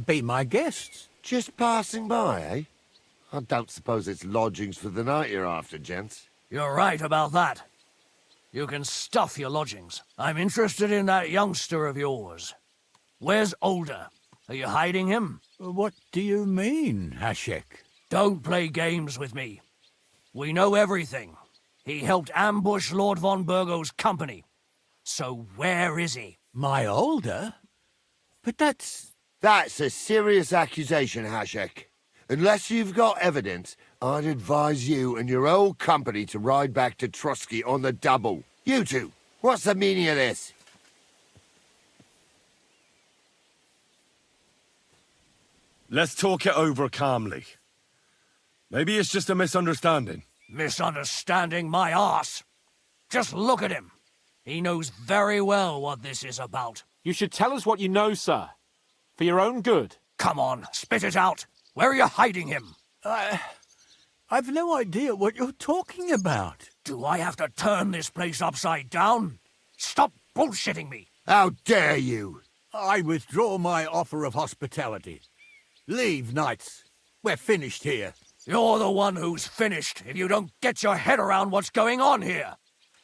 Speaker 8: Be my guests.
Speaker 14: Just passing by, eh? I don't suppose it's lodgings for the night you're after, gents.
Speaker 4: You're right about that. You can stuff your lodgings. I'm interested in that youngster of yours. Where's Older? Are you hiding him?
Speaker 8: What do you mean, Hashek?
Speaker 4: Don't play games with me. We know everything. He helped ambush Lord von Burgo's company. So where is he?
Speaker 8: My Older? But that's...
Speaker 14: That's a serious accusation, Hashek. Unless you've got evidence, I'd advise you and your old company to ride back to Trotsky on the double. You two, what's the meaning of this?
Speaker 9: Let's talk it over calmly. Maybe it's just a misunderstanding.
Speaker 4: Misunderstanding my arse. Just look at him. He knows very well what this is about.
Speaker 1: You should tell us what you know, sir. For your own good.
Speaker 4: Come on, spit it out. Where are you hiding him?
Speaker 8: I've no idea what you're talking about.
Speaker 4: Do I have to turn this place upside down? Stop bullshitting me.
Speaker 14: How dare you?
Speaker 8: I withdraw my offer of hospitality. Leave, knights. We're finished here.
Speaker 4: You're the one who's finished if you don't get your head around what's going on here.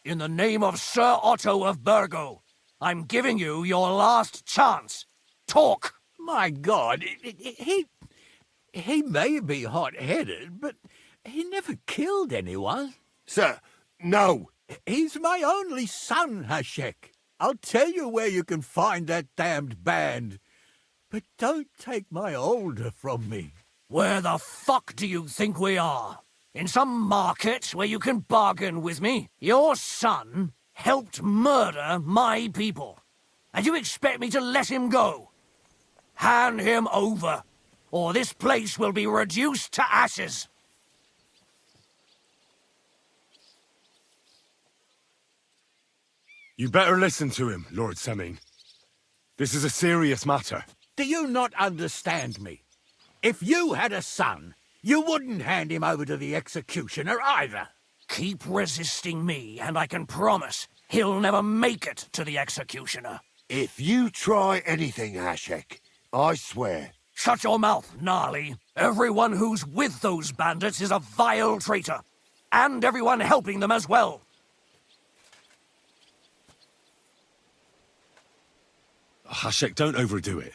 Speaker 4: In the name of Sir Otto of Burgo, I'm giving you your last chance. Talk!
Speaker 8: My God, he may be hot-headed, but he never killed anyone.
Speaker 14: Sir, no.
Speaker 8: He's my only son, Hashek. I'll tell you where you can find that damned band. But don't take my older from me.
Speaker 4: Where the fuck do you think we are? In some market where you can bargain with me? Your son helped murder my people. And you expect me to let him go? Hand him over, or this place will be reduced to ashes.
Speaker 9: You better listen to him, Lord Seming. This is a serious matter.
Speaker 8: Do you not understand me? If you had a son, you wouldn't hand him over to the executioner either.
Speaker 4: Keep resisting me, and I can promise he'll never make it to the executioner.
Speaker 14: If you try anything, Hashek, I swear.
Speaker 4: Shut your mouth, Gnarly. Everyone who's with those bandits is a vile traitor. And everyone helping them as well.
Speaker 9: Hashek, don't overdo it.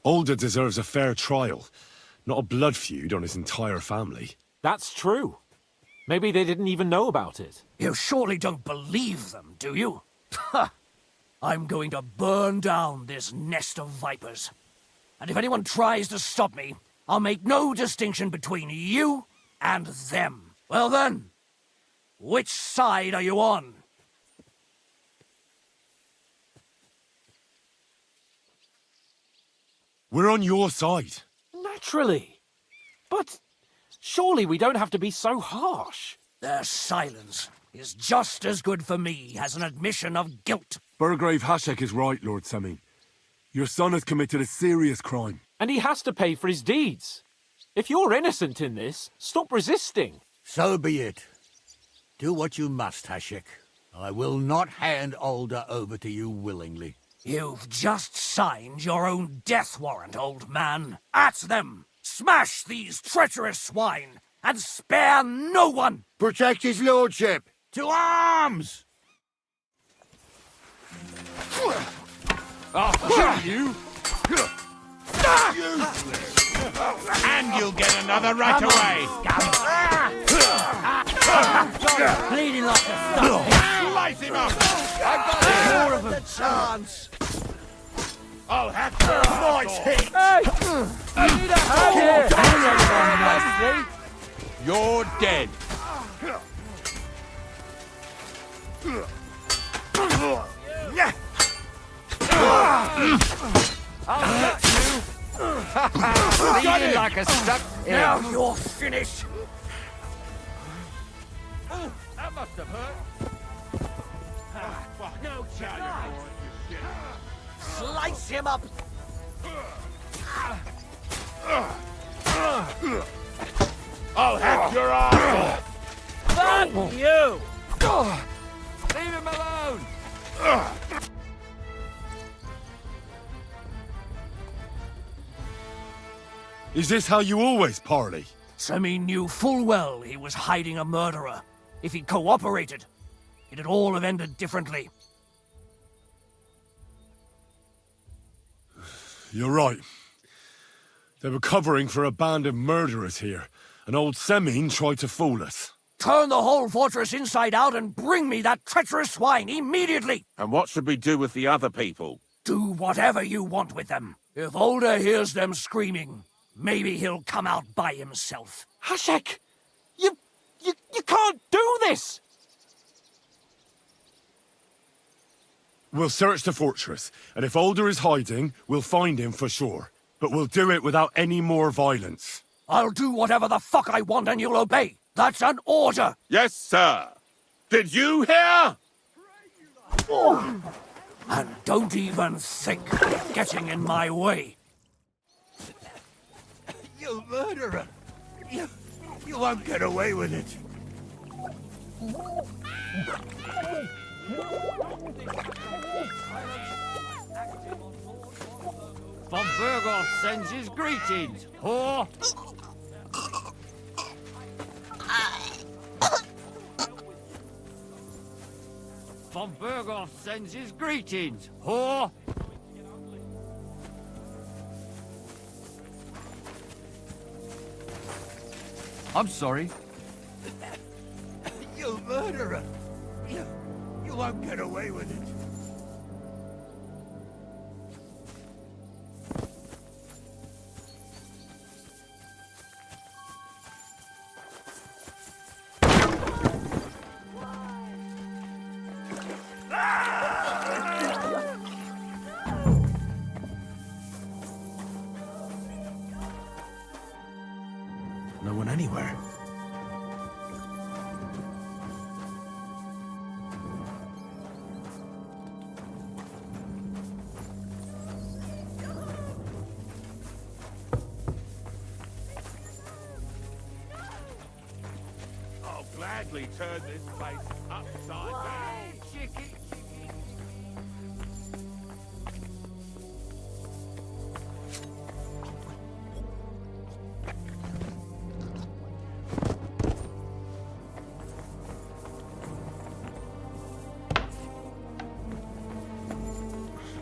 Speaker 9: Alder deserves a fair trial, not a blood feud on his entire family.
Speaker 1: That's true. Maybe they didn't even know about it.
Speaker 4: You surely don't believe them, do you? Ha! I'm going to burn down this nest of vipers. And if anyone tries to stop me, I'll make no distinction between you and them. Well then, which side are you on?
Speaker 9: We're on your side.
Speaker 1: Naturally. But surely we don't have to be so harsh.
Speaker 4: Their silence is just as good for me as an admission of guilt.
Speaker 9: Burgrave Hashek is right, Lord Seming. Your son has committed a serious crime.
Speaker 1: And he has to pay for his deeds. If you're innocent in this, stop resisting.
Speaker 8: So be it. Do what you must, Hashek. I will not hand Alder over to you willingly.
Speaker 4: You've just signed your own death warrant, old man. At them! Smash these treacherous swine, and spare no one!
Speaker 14: Protect his lordship!
Speaker 8: To arms!
Speaker 15: I'll kill you! And you'll get another right away!
Speaker 4: Bleeding like a stuff.
Speaker 15: Slice him up! I've got more of a chance! I'll have to nice hit!
Speaker 4: Hey! I need a hand here!
Speaker 15: You're dead!
Speaker 4: I'll get you! Bleeding like a stuck... Now you're finished!
Speaker 15: That must have hurt!
Speaker 4: No chance! Slice him up!
Speaker 15: I'll hack your ass!
Speaker 4: Fuck you!
Speaker 15: Leave him alone!
Speaker 9: Is this how you always parley?
Speaker 4: Semi knew full well he was hiding a murderer. If he'd cooperated, it'd all have ended differently.
Speaker 9: You're right. They were covering for a band of murderers here, and old Seming tried to fool us.
Speaker 4: Turn the whole fortress inside out and bring me that treacherous swine immediately!
Speaker 15: And what should we do with the other people?
Speaker 4: Do whatever you want with them. If Alder hears them screaming, maybe he'll come out by himself.
Speaker 1: Hashek! You can't do this!
Speaker 9: We'll search the fortress, and if Alder is hiding, we'll find him for sure. But we'll do it without any more violence.
Speaker 4: I'll do whatever the fuck I want and you'll obey. That's an order!
Speaker 15: Yes, sir! Did you hear?
Speaker 4: And don't even think of getting in my way.
Speaker 8: You murderer! You won't get away with it.
Speaker 6: Von Burgos sends his greetings, whore! Von Burgos sends his greetings, whore! I'm sorry.
Speaker 8: You murderer! You won't get away with it.
Speaker 15: quickly turn this place upside down.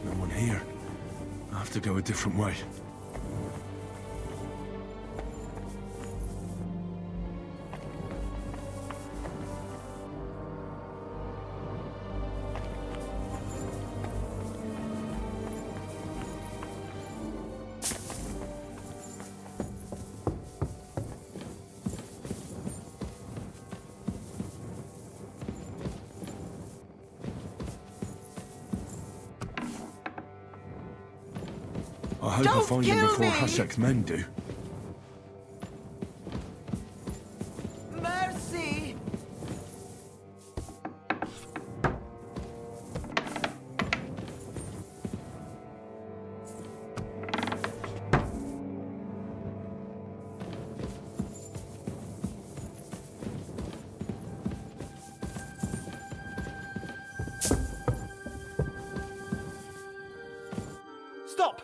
Speaker 2: No one here. I have to go a different way. I hope I find him before Hashek's men do.
Speaker 6: Mercy!
Speaker 11: Stop!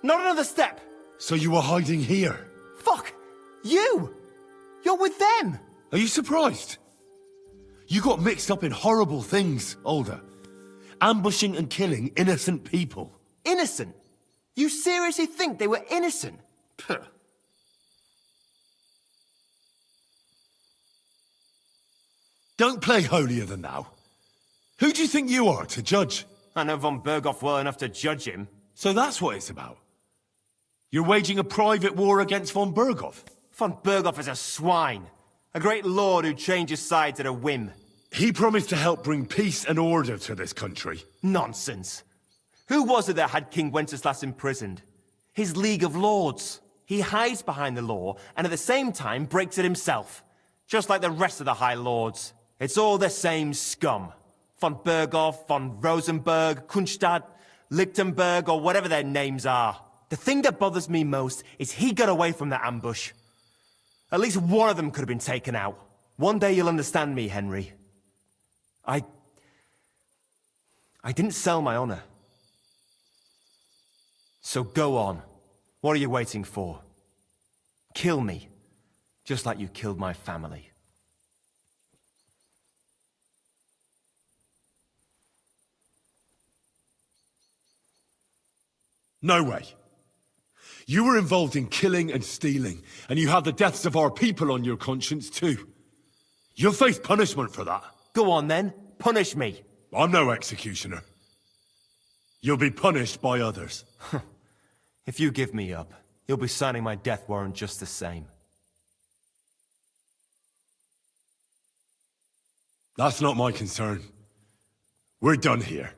Speaker 11: Not another step!
Speaker 2: So you were hiding here?
Speaker 11: Fuck! You! You're with them!
Speaker 2: Are you surprised? You got mixed up in horrible things, Older. Ambushing and killing innocent people.
Speaker 11: Innocent? You seriously think they were innocent? Puh.
Speaker 2: Don't play holier than thou. Who do you think you are to judge?
Speaker 11: I know von Berghoff well enough to judge him.
Speaker 2: So that's what it's about. You're waging a private war against von Berghoff.
Speaker 11: Von Berghoff is a swine. A great lord who changes sides at a whim.
Speaker 2: He promised to help bring peace and order to this country.
Speaker 11: Nonsense. Who was it that had King Wenceslas imprisoned? His League of Lords. He hides behind the law and at the same time breaks it himself. Just like the rest of the High Lords. It's all the same scum. Von Berghoff, von Rosenberg, Kunstadt, Lichtenberg, or whatever their names are. The thing that bothers me most is he got away from the ambush. At least one of them could have been taken out. One day you'll understand me, Henry. I didn't sell my honor. So go on. What are you waiting for? Kill me, just like you killed my family.
Speaker 2: No way. You were involved in killing and stealing, and you have the deaths of our people on your conscience too. You'll face punishment for that.
Speaker 11: Go on then, punish me.
Speaker 2: I'm no executioner. You'll be punished by others.
Speaker 11: If you give me up, you'll be signing my death warrant just the same.
Speaker 2: That's not my concern. We're done here.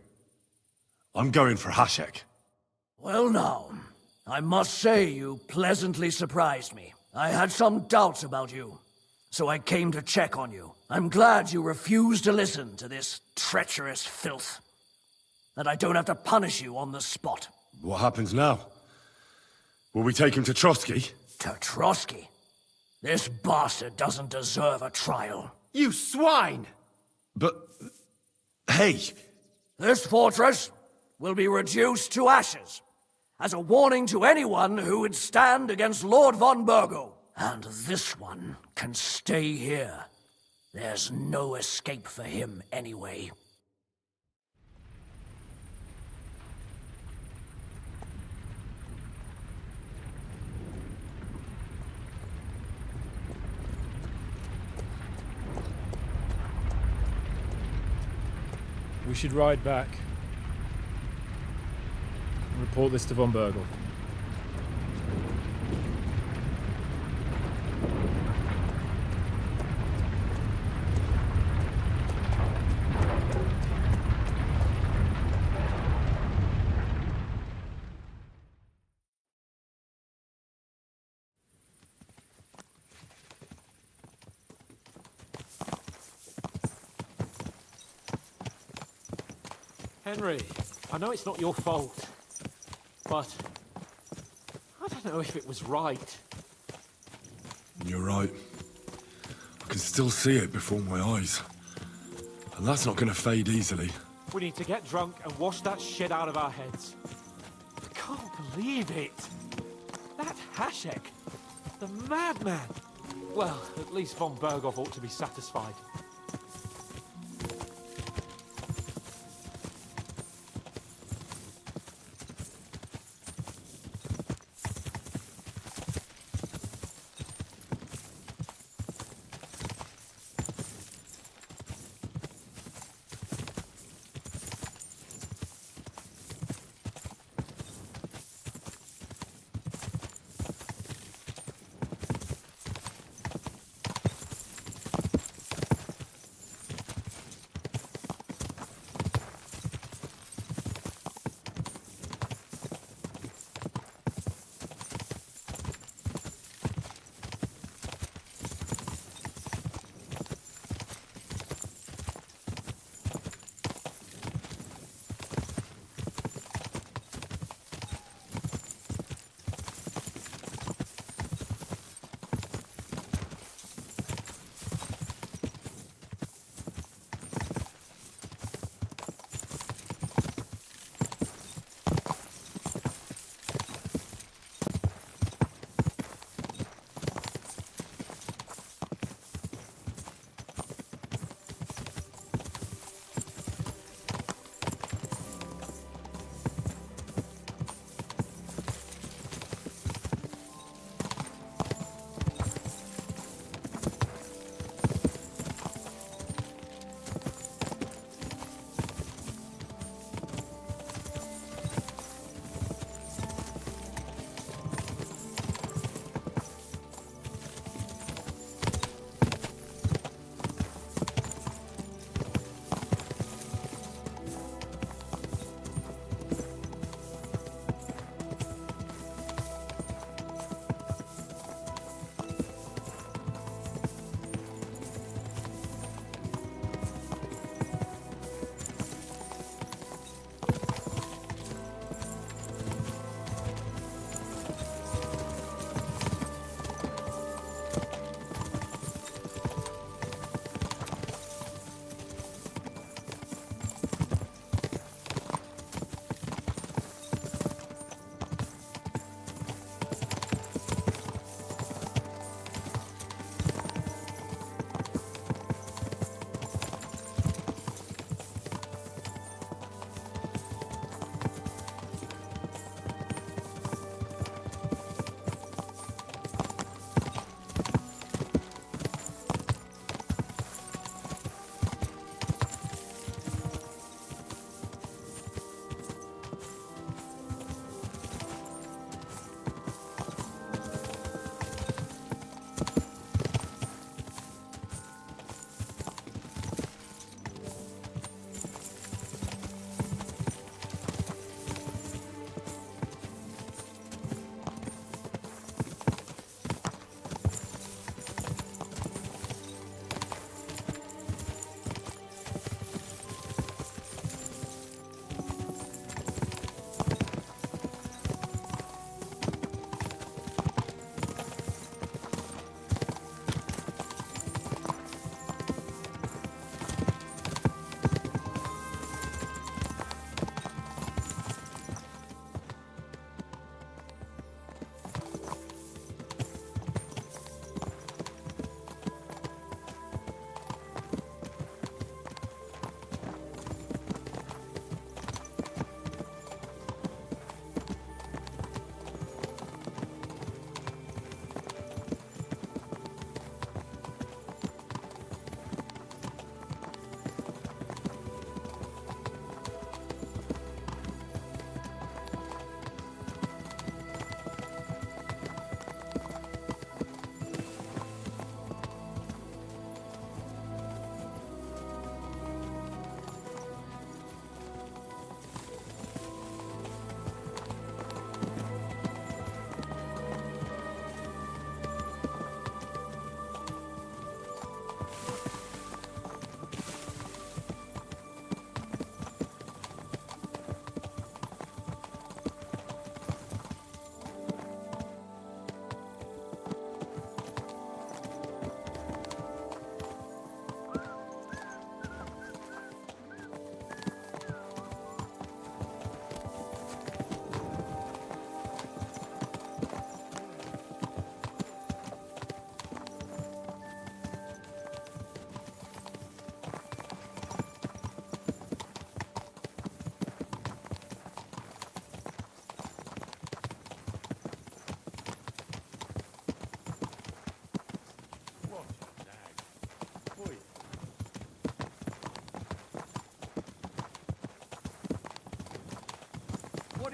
Speaker 2: I'm going for Hashek.
Speaker 4: Well now, I must say you pleasantly surprised me. I had some doubts about you, so I came to check on you. I'm glad you refused to listen to this treacherous filth. That I don't have to punish you on the spot.
Speaker 2: What happens now? Will we take him to Trotsky?
Speaker 4: To Trotsky? This bastard doesn't deserve a trial.
Speaker 11: You swine!
Speaker 2: But... hey!
Speaker 4: This fortress will be reduced to ashes, as a warning to anyone who would stand against Lord von Bergo. And this one can stay here. There's no escape for him anyway.
Speaker 16: We should ride back. Report this to von Bergel.
Speaker 1: Henry, I know it's not your fault, but I don't know if it was right.
Speaker 2: You're right. I can
Speaker 9: still see it before my eyes. And that's not gonna fade easily.
Speaker 6: We need to get drunk and wash that shit out of our heads. I can't believe it. That Hashek, the madman. Well, at least von Berghoff ought to be satisfied.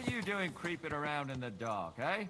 Speaker 17: are you doing creeping around in the dark, eh?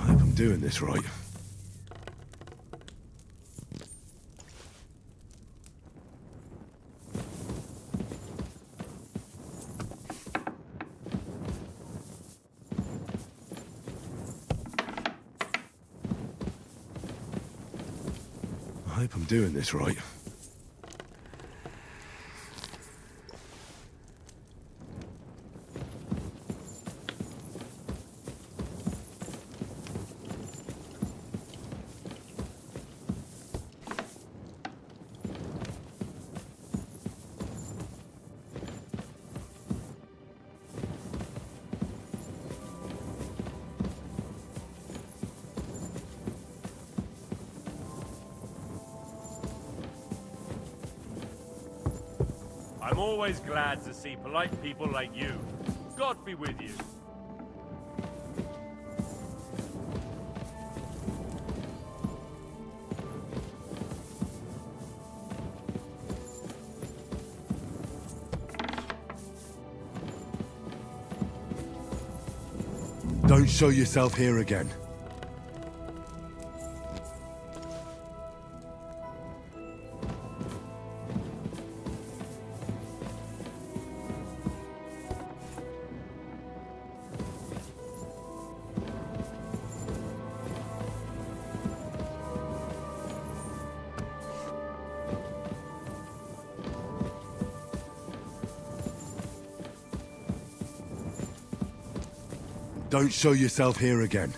Speaker 9: I hope I'm doing this right. I hope I'm doing this right.
Speaker 18: I'm always glad to see polite people like you. God be with you.
Speaker 9: Don't show yourself here again. Don't show yourself here again.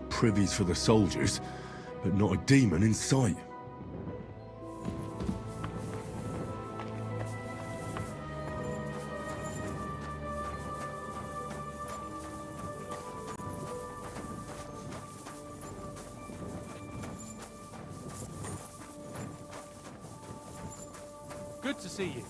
Speaker 9: Privies for the soldiers, but not a demon in sight.
Speaker 6: Good to see you.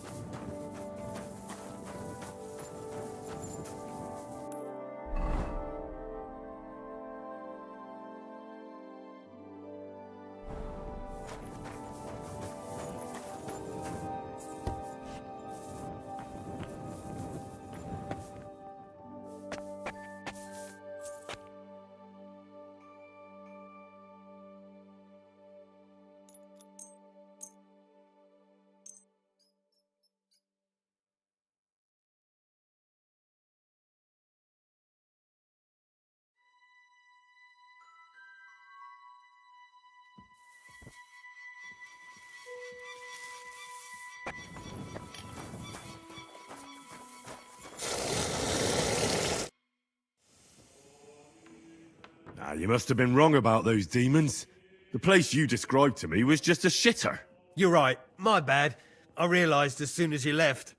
Speaker 9: Ah, you must have been wrong about those demons. The place you described to me was just a shitter.
Speaker 19: You're right. My bad. I realised as soon as you left.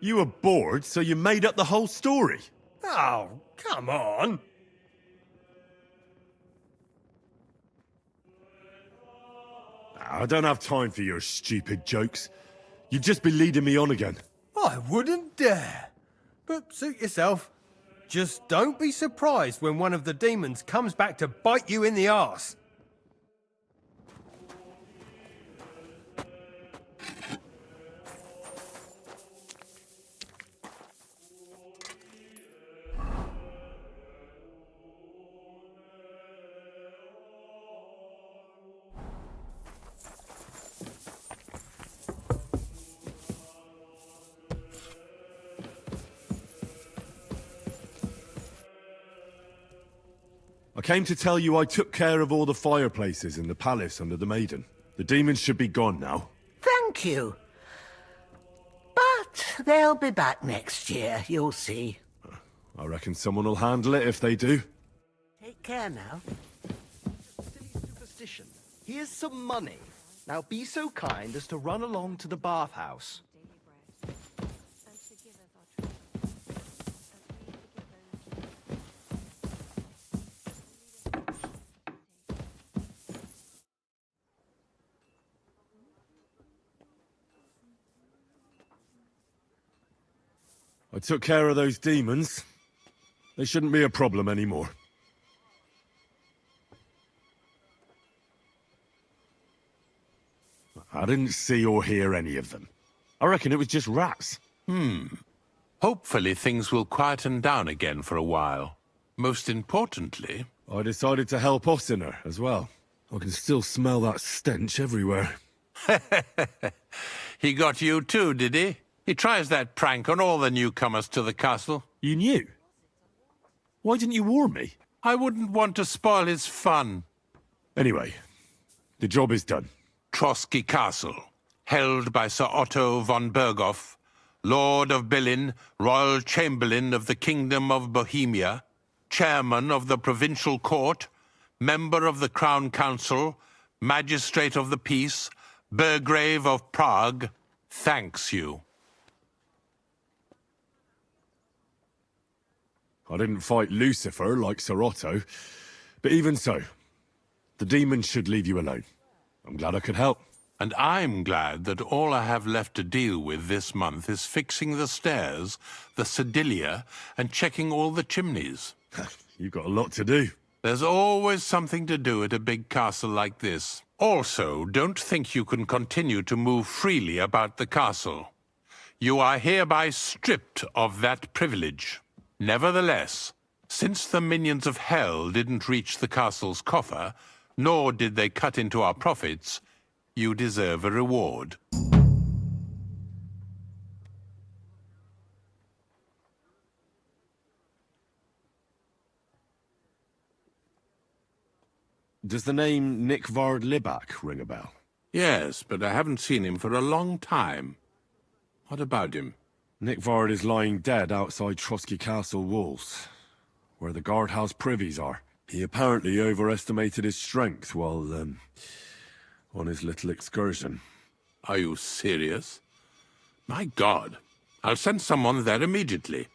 Speaker 9: You were bored, so you made up the whole story.
Speaker 19: Oh, come on.
Speaker 9: I don't have time for your stupid jokes. You'd just be leading me on again.
Speaker 19: I wouldn't dare. But suit yourself. Just don't be surprised when one of the demons comes back to bite you in the arse.
Speaker 9: I came to tell you I took care of all the fireplaces in the palace under the Maiden. The demons should be gone now.
Speaker 13: Thank you. But they'll be back next year, you'll see.
Speaker 9: I reckon someone will handle it if they do.
Speaker 13: Take care now.
Speaker 20: Silly superstition. Here's some money. Now be so kind as to run along to the bathhouse.
Speaker 9: I took care of those demons. They shouldn't be a problem anymore. I didn't see or hear any of them. I reckon it was just rats.
Speaker 21: Hopefully things will quieten down again for a while. Most importantly...
Speaker 9: I decided to help Ossiner as well. I can still smell that stench everywhere.
Speaker 21: He got you too, did he? He tries that prank on all the newcomers to the castle.
Speaker 9: You knew? Why didn't you warn me?
Speaker 21: I wouldn't want to spoil his fun.
Speaker 9: Anyway, the job is done.
Speaker 21: Trotsky Castle, held by Sir Otto von Berghoff, Lord of Billin, Royal Chamberlain of the Kingdom of Bohemia, Chairman of the Provincial Court, Member of the Crown Council, Magistrate of the Peace, Burgrave of Prague, thanks you.
Speaker 9: I didn't fight Lucifer like Sir Otto, but even so, the demons should leave you alone. I'm glad I could help.
Speaker 21: And I'm glad that all I have left to deal with this month is fixing the stairs, the sedilia, and checking all the chimneys.
Speaker 9: You've got a lot to do.
Speaker 21: There's always something to do at a big castle like this. Also, don't think you can continue to move freely about the castle. You are hereby stripped of that privilege. Nevertheless, since the minions of hell didn't reach the castle's coffer, nor did they cut into our profits, you deserve a reward.
Speaker 9: Does the name Nick Vard Libak ring a bell?
Speaker 21: Yes, but I haven't seen him for a long time. What about him?
Speaker 9: Nick Vard is lying dead outside Trotsky Castle walls, where the guardhouse privies are. He apparently overestimated his strength while, on his little excursion.
Speaker 21: Are you serious? My God. I'll send someone there immediately.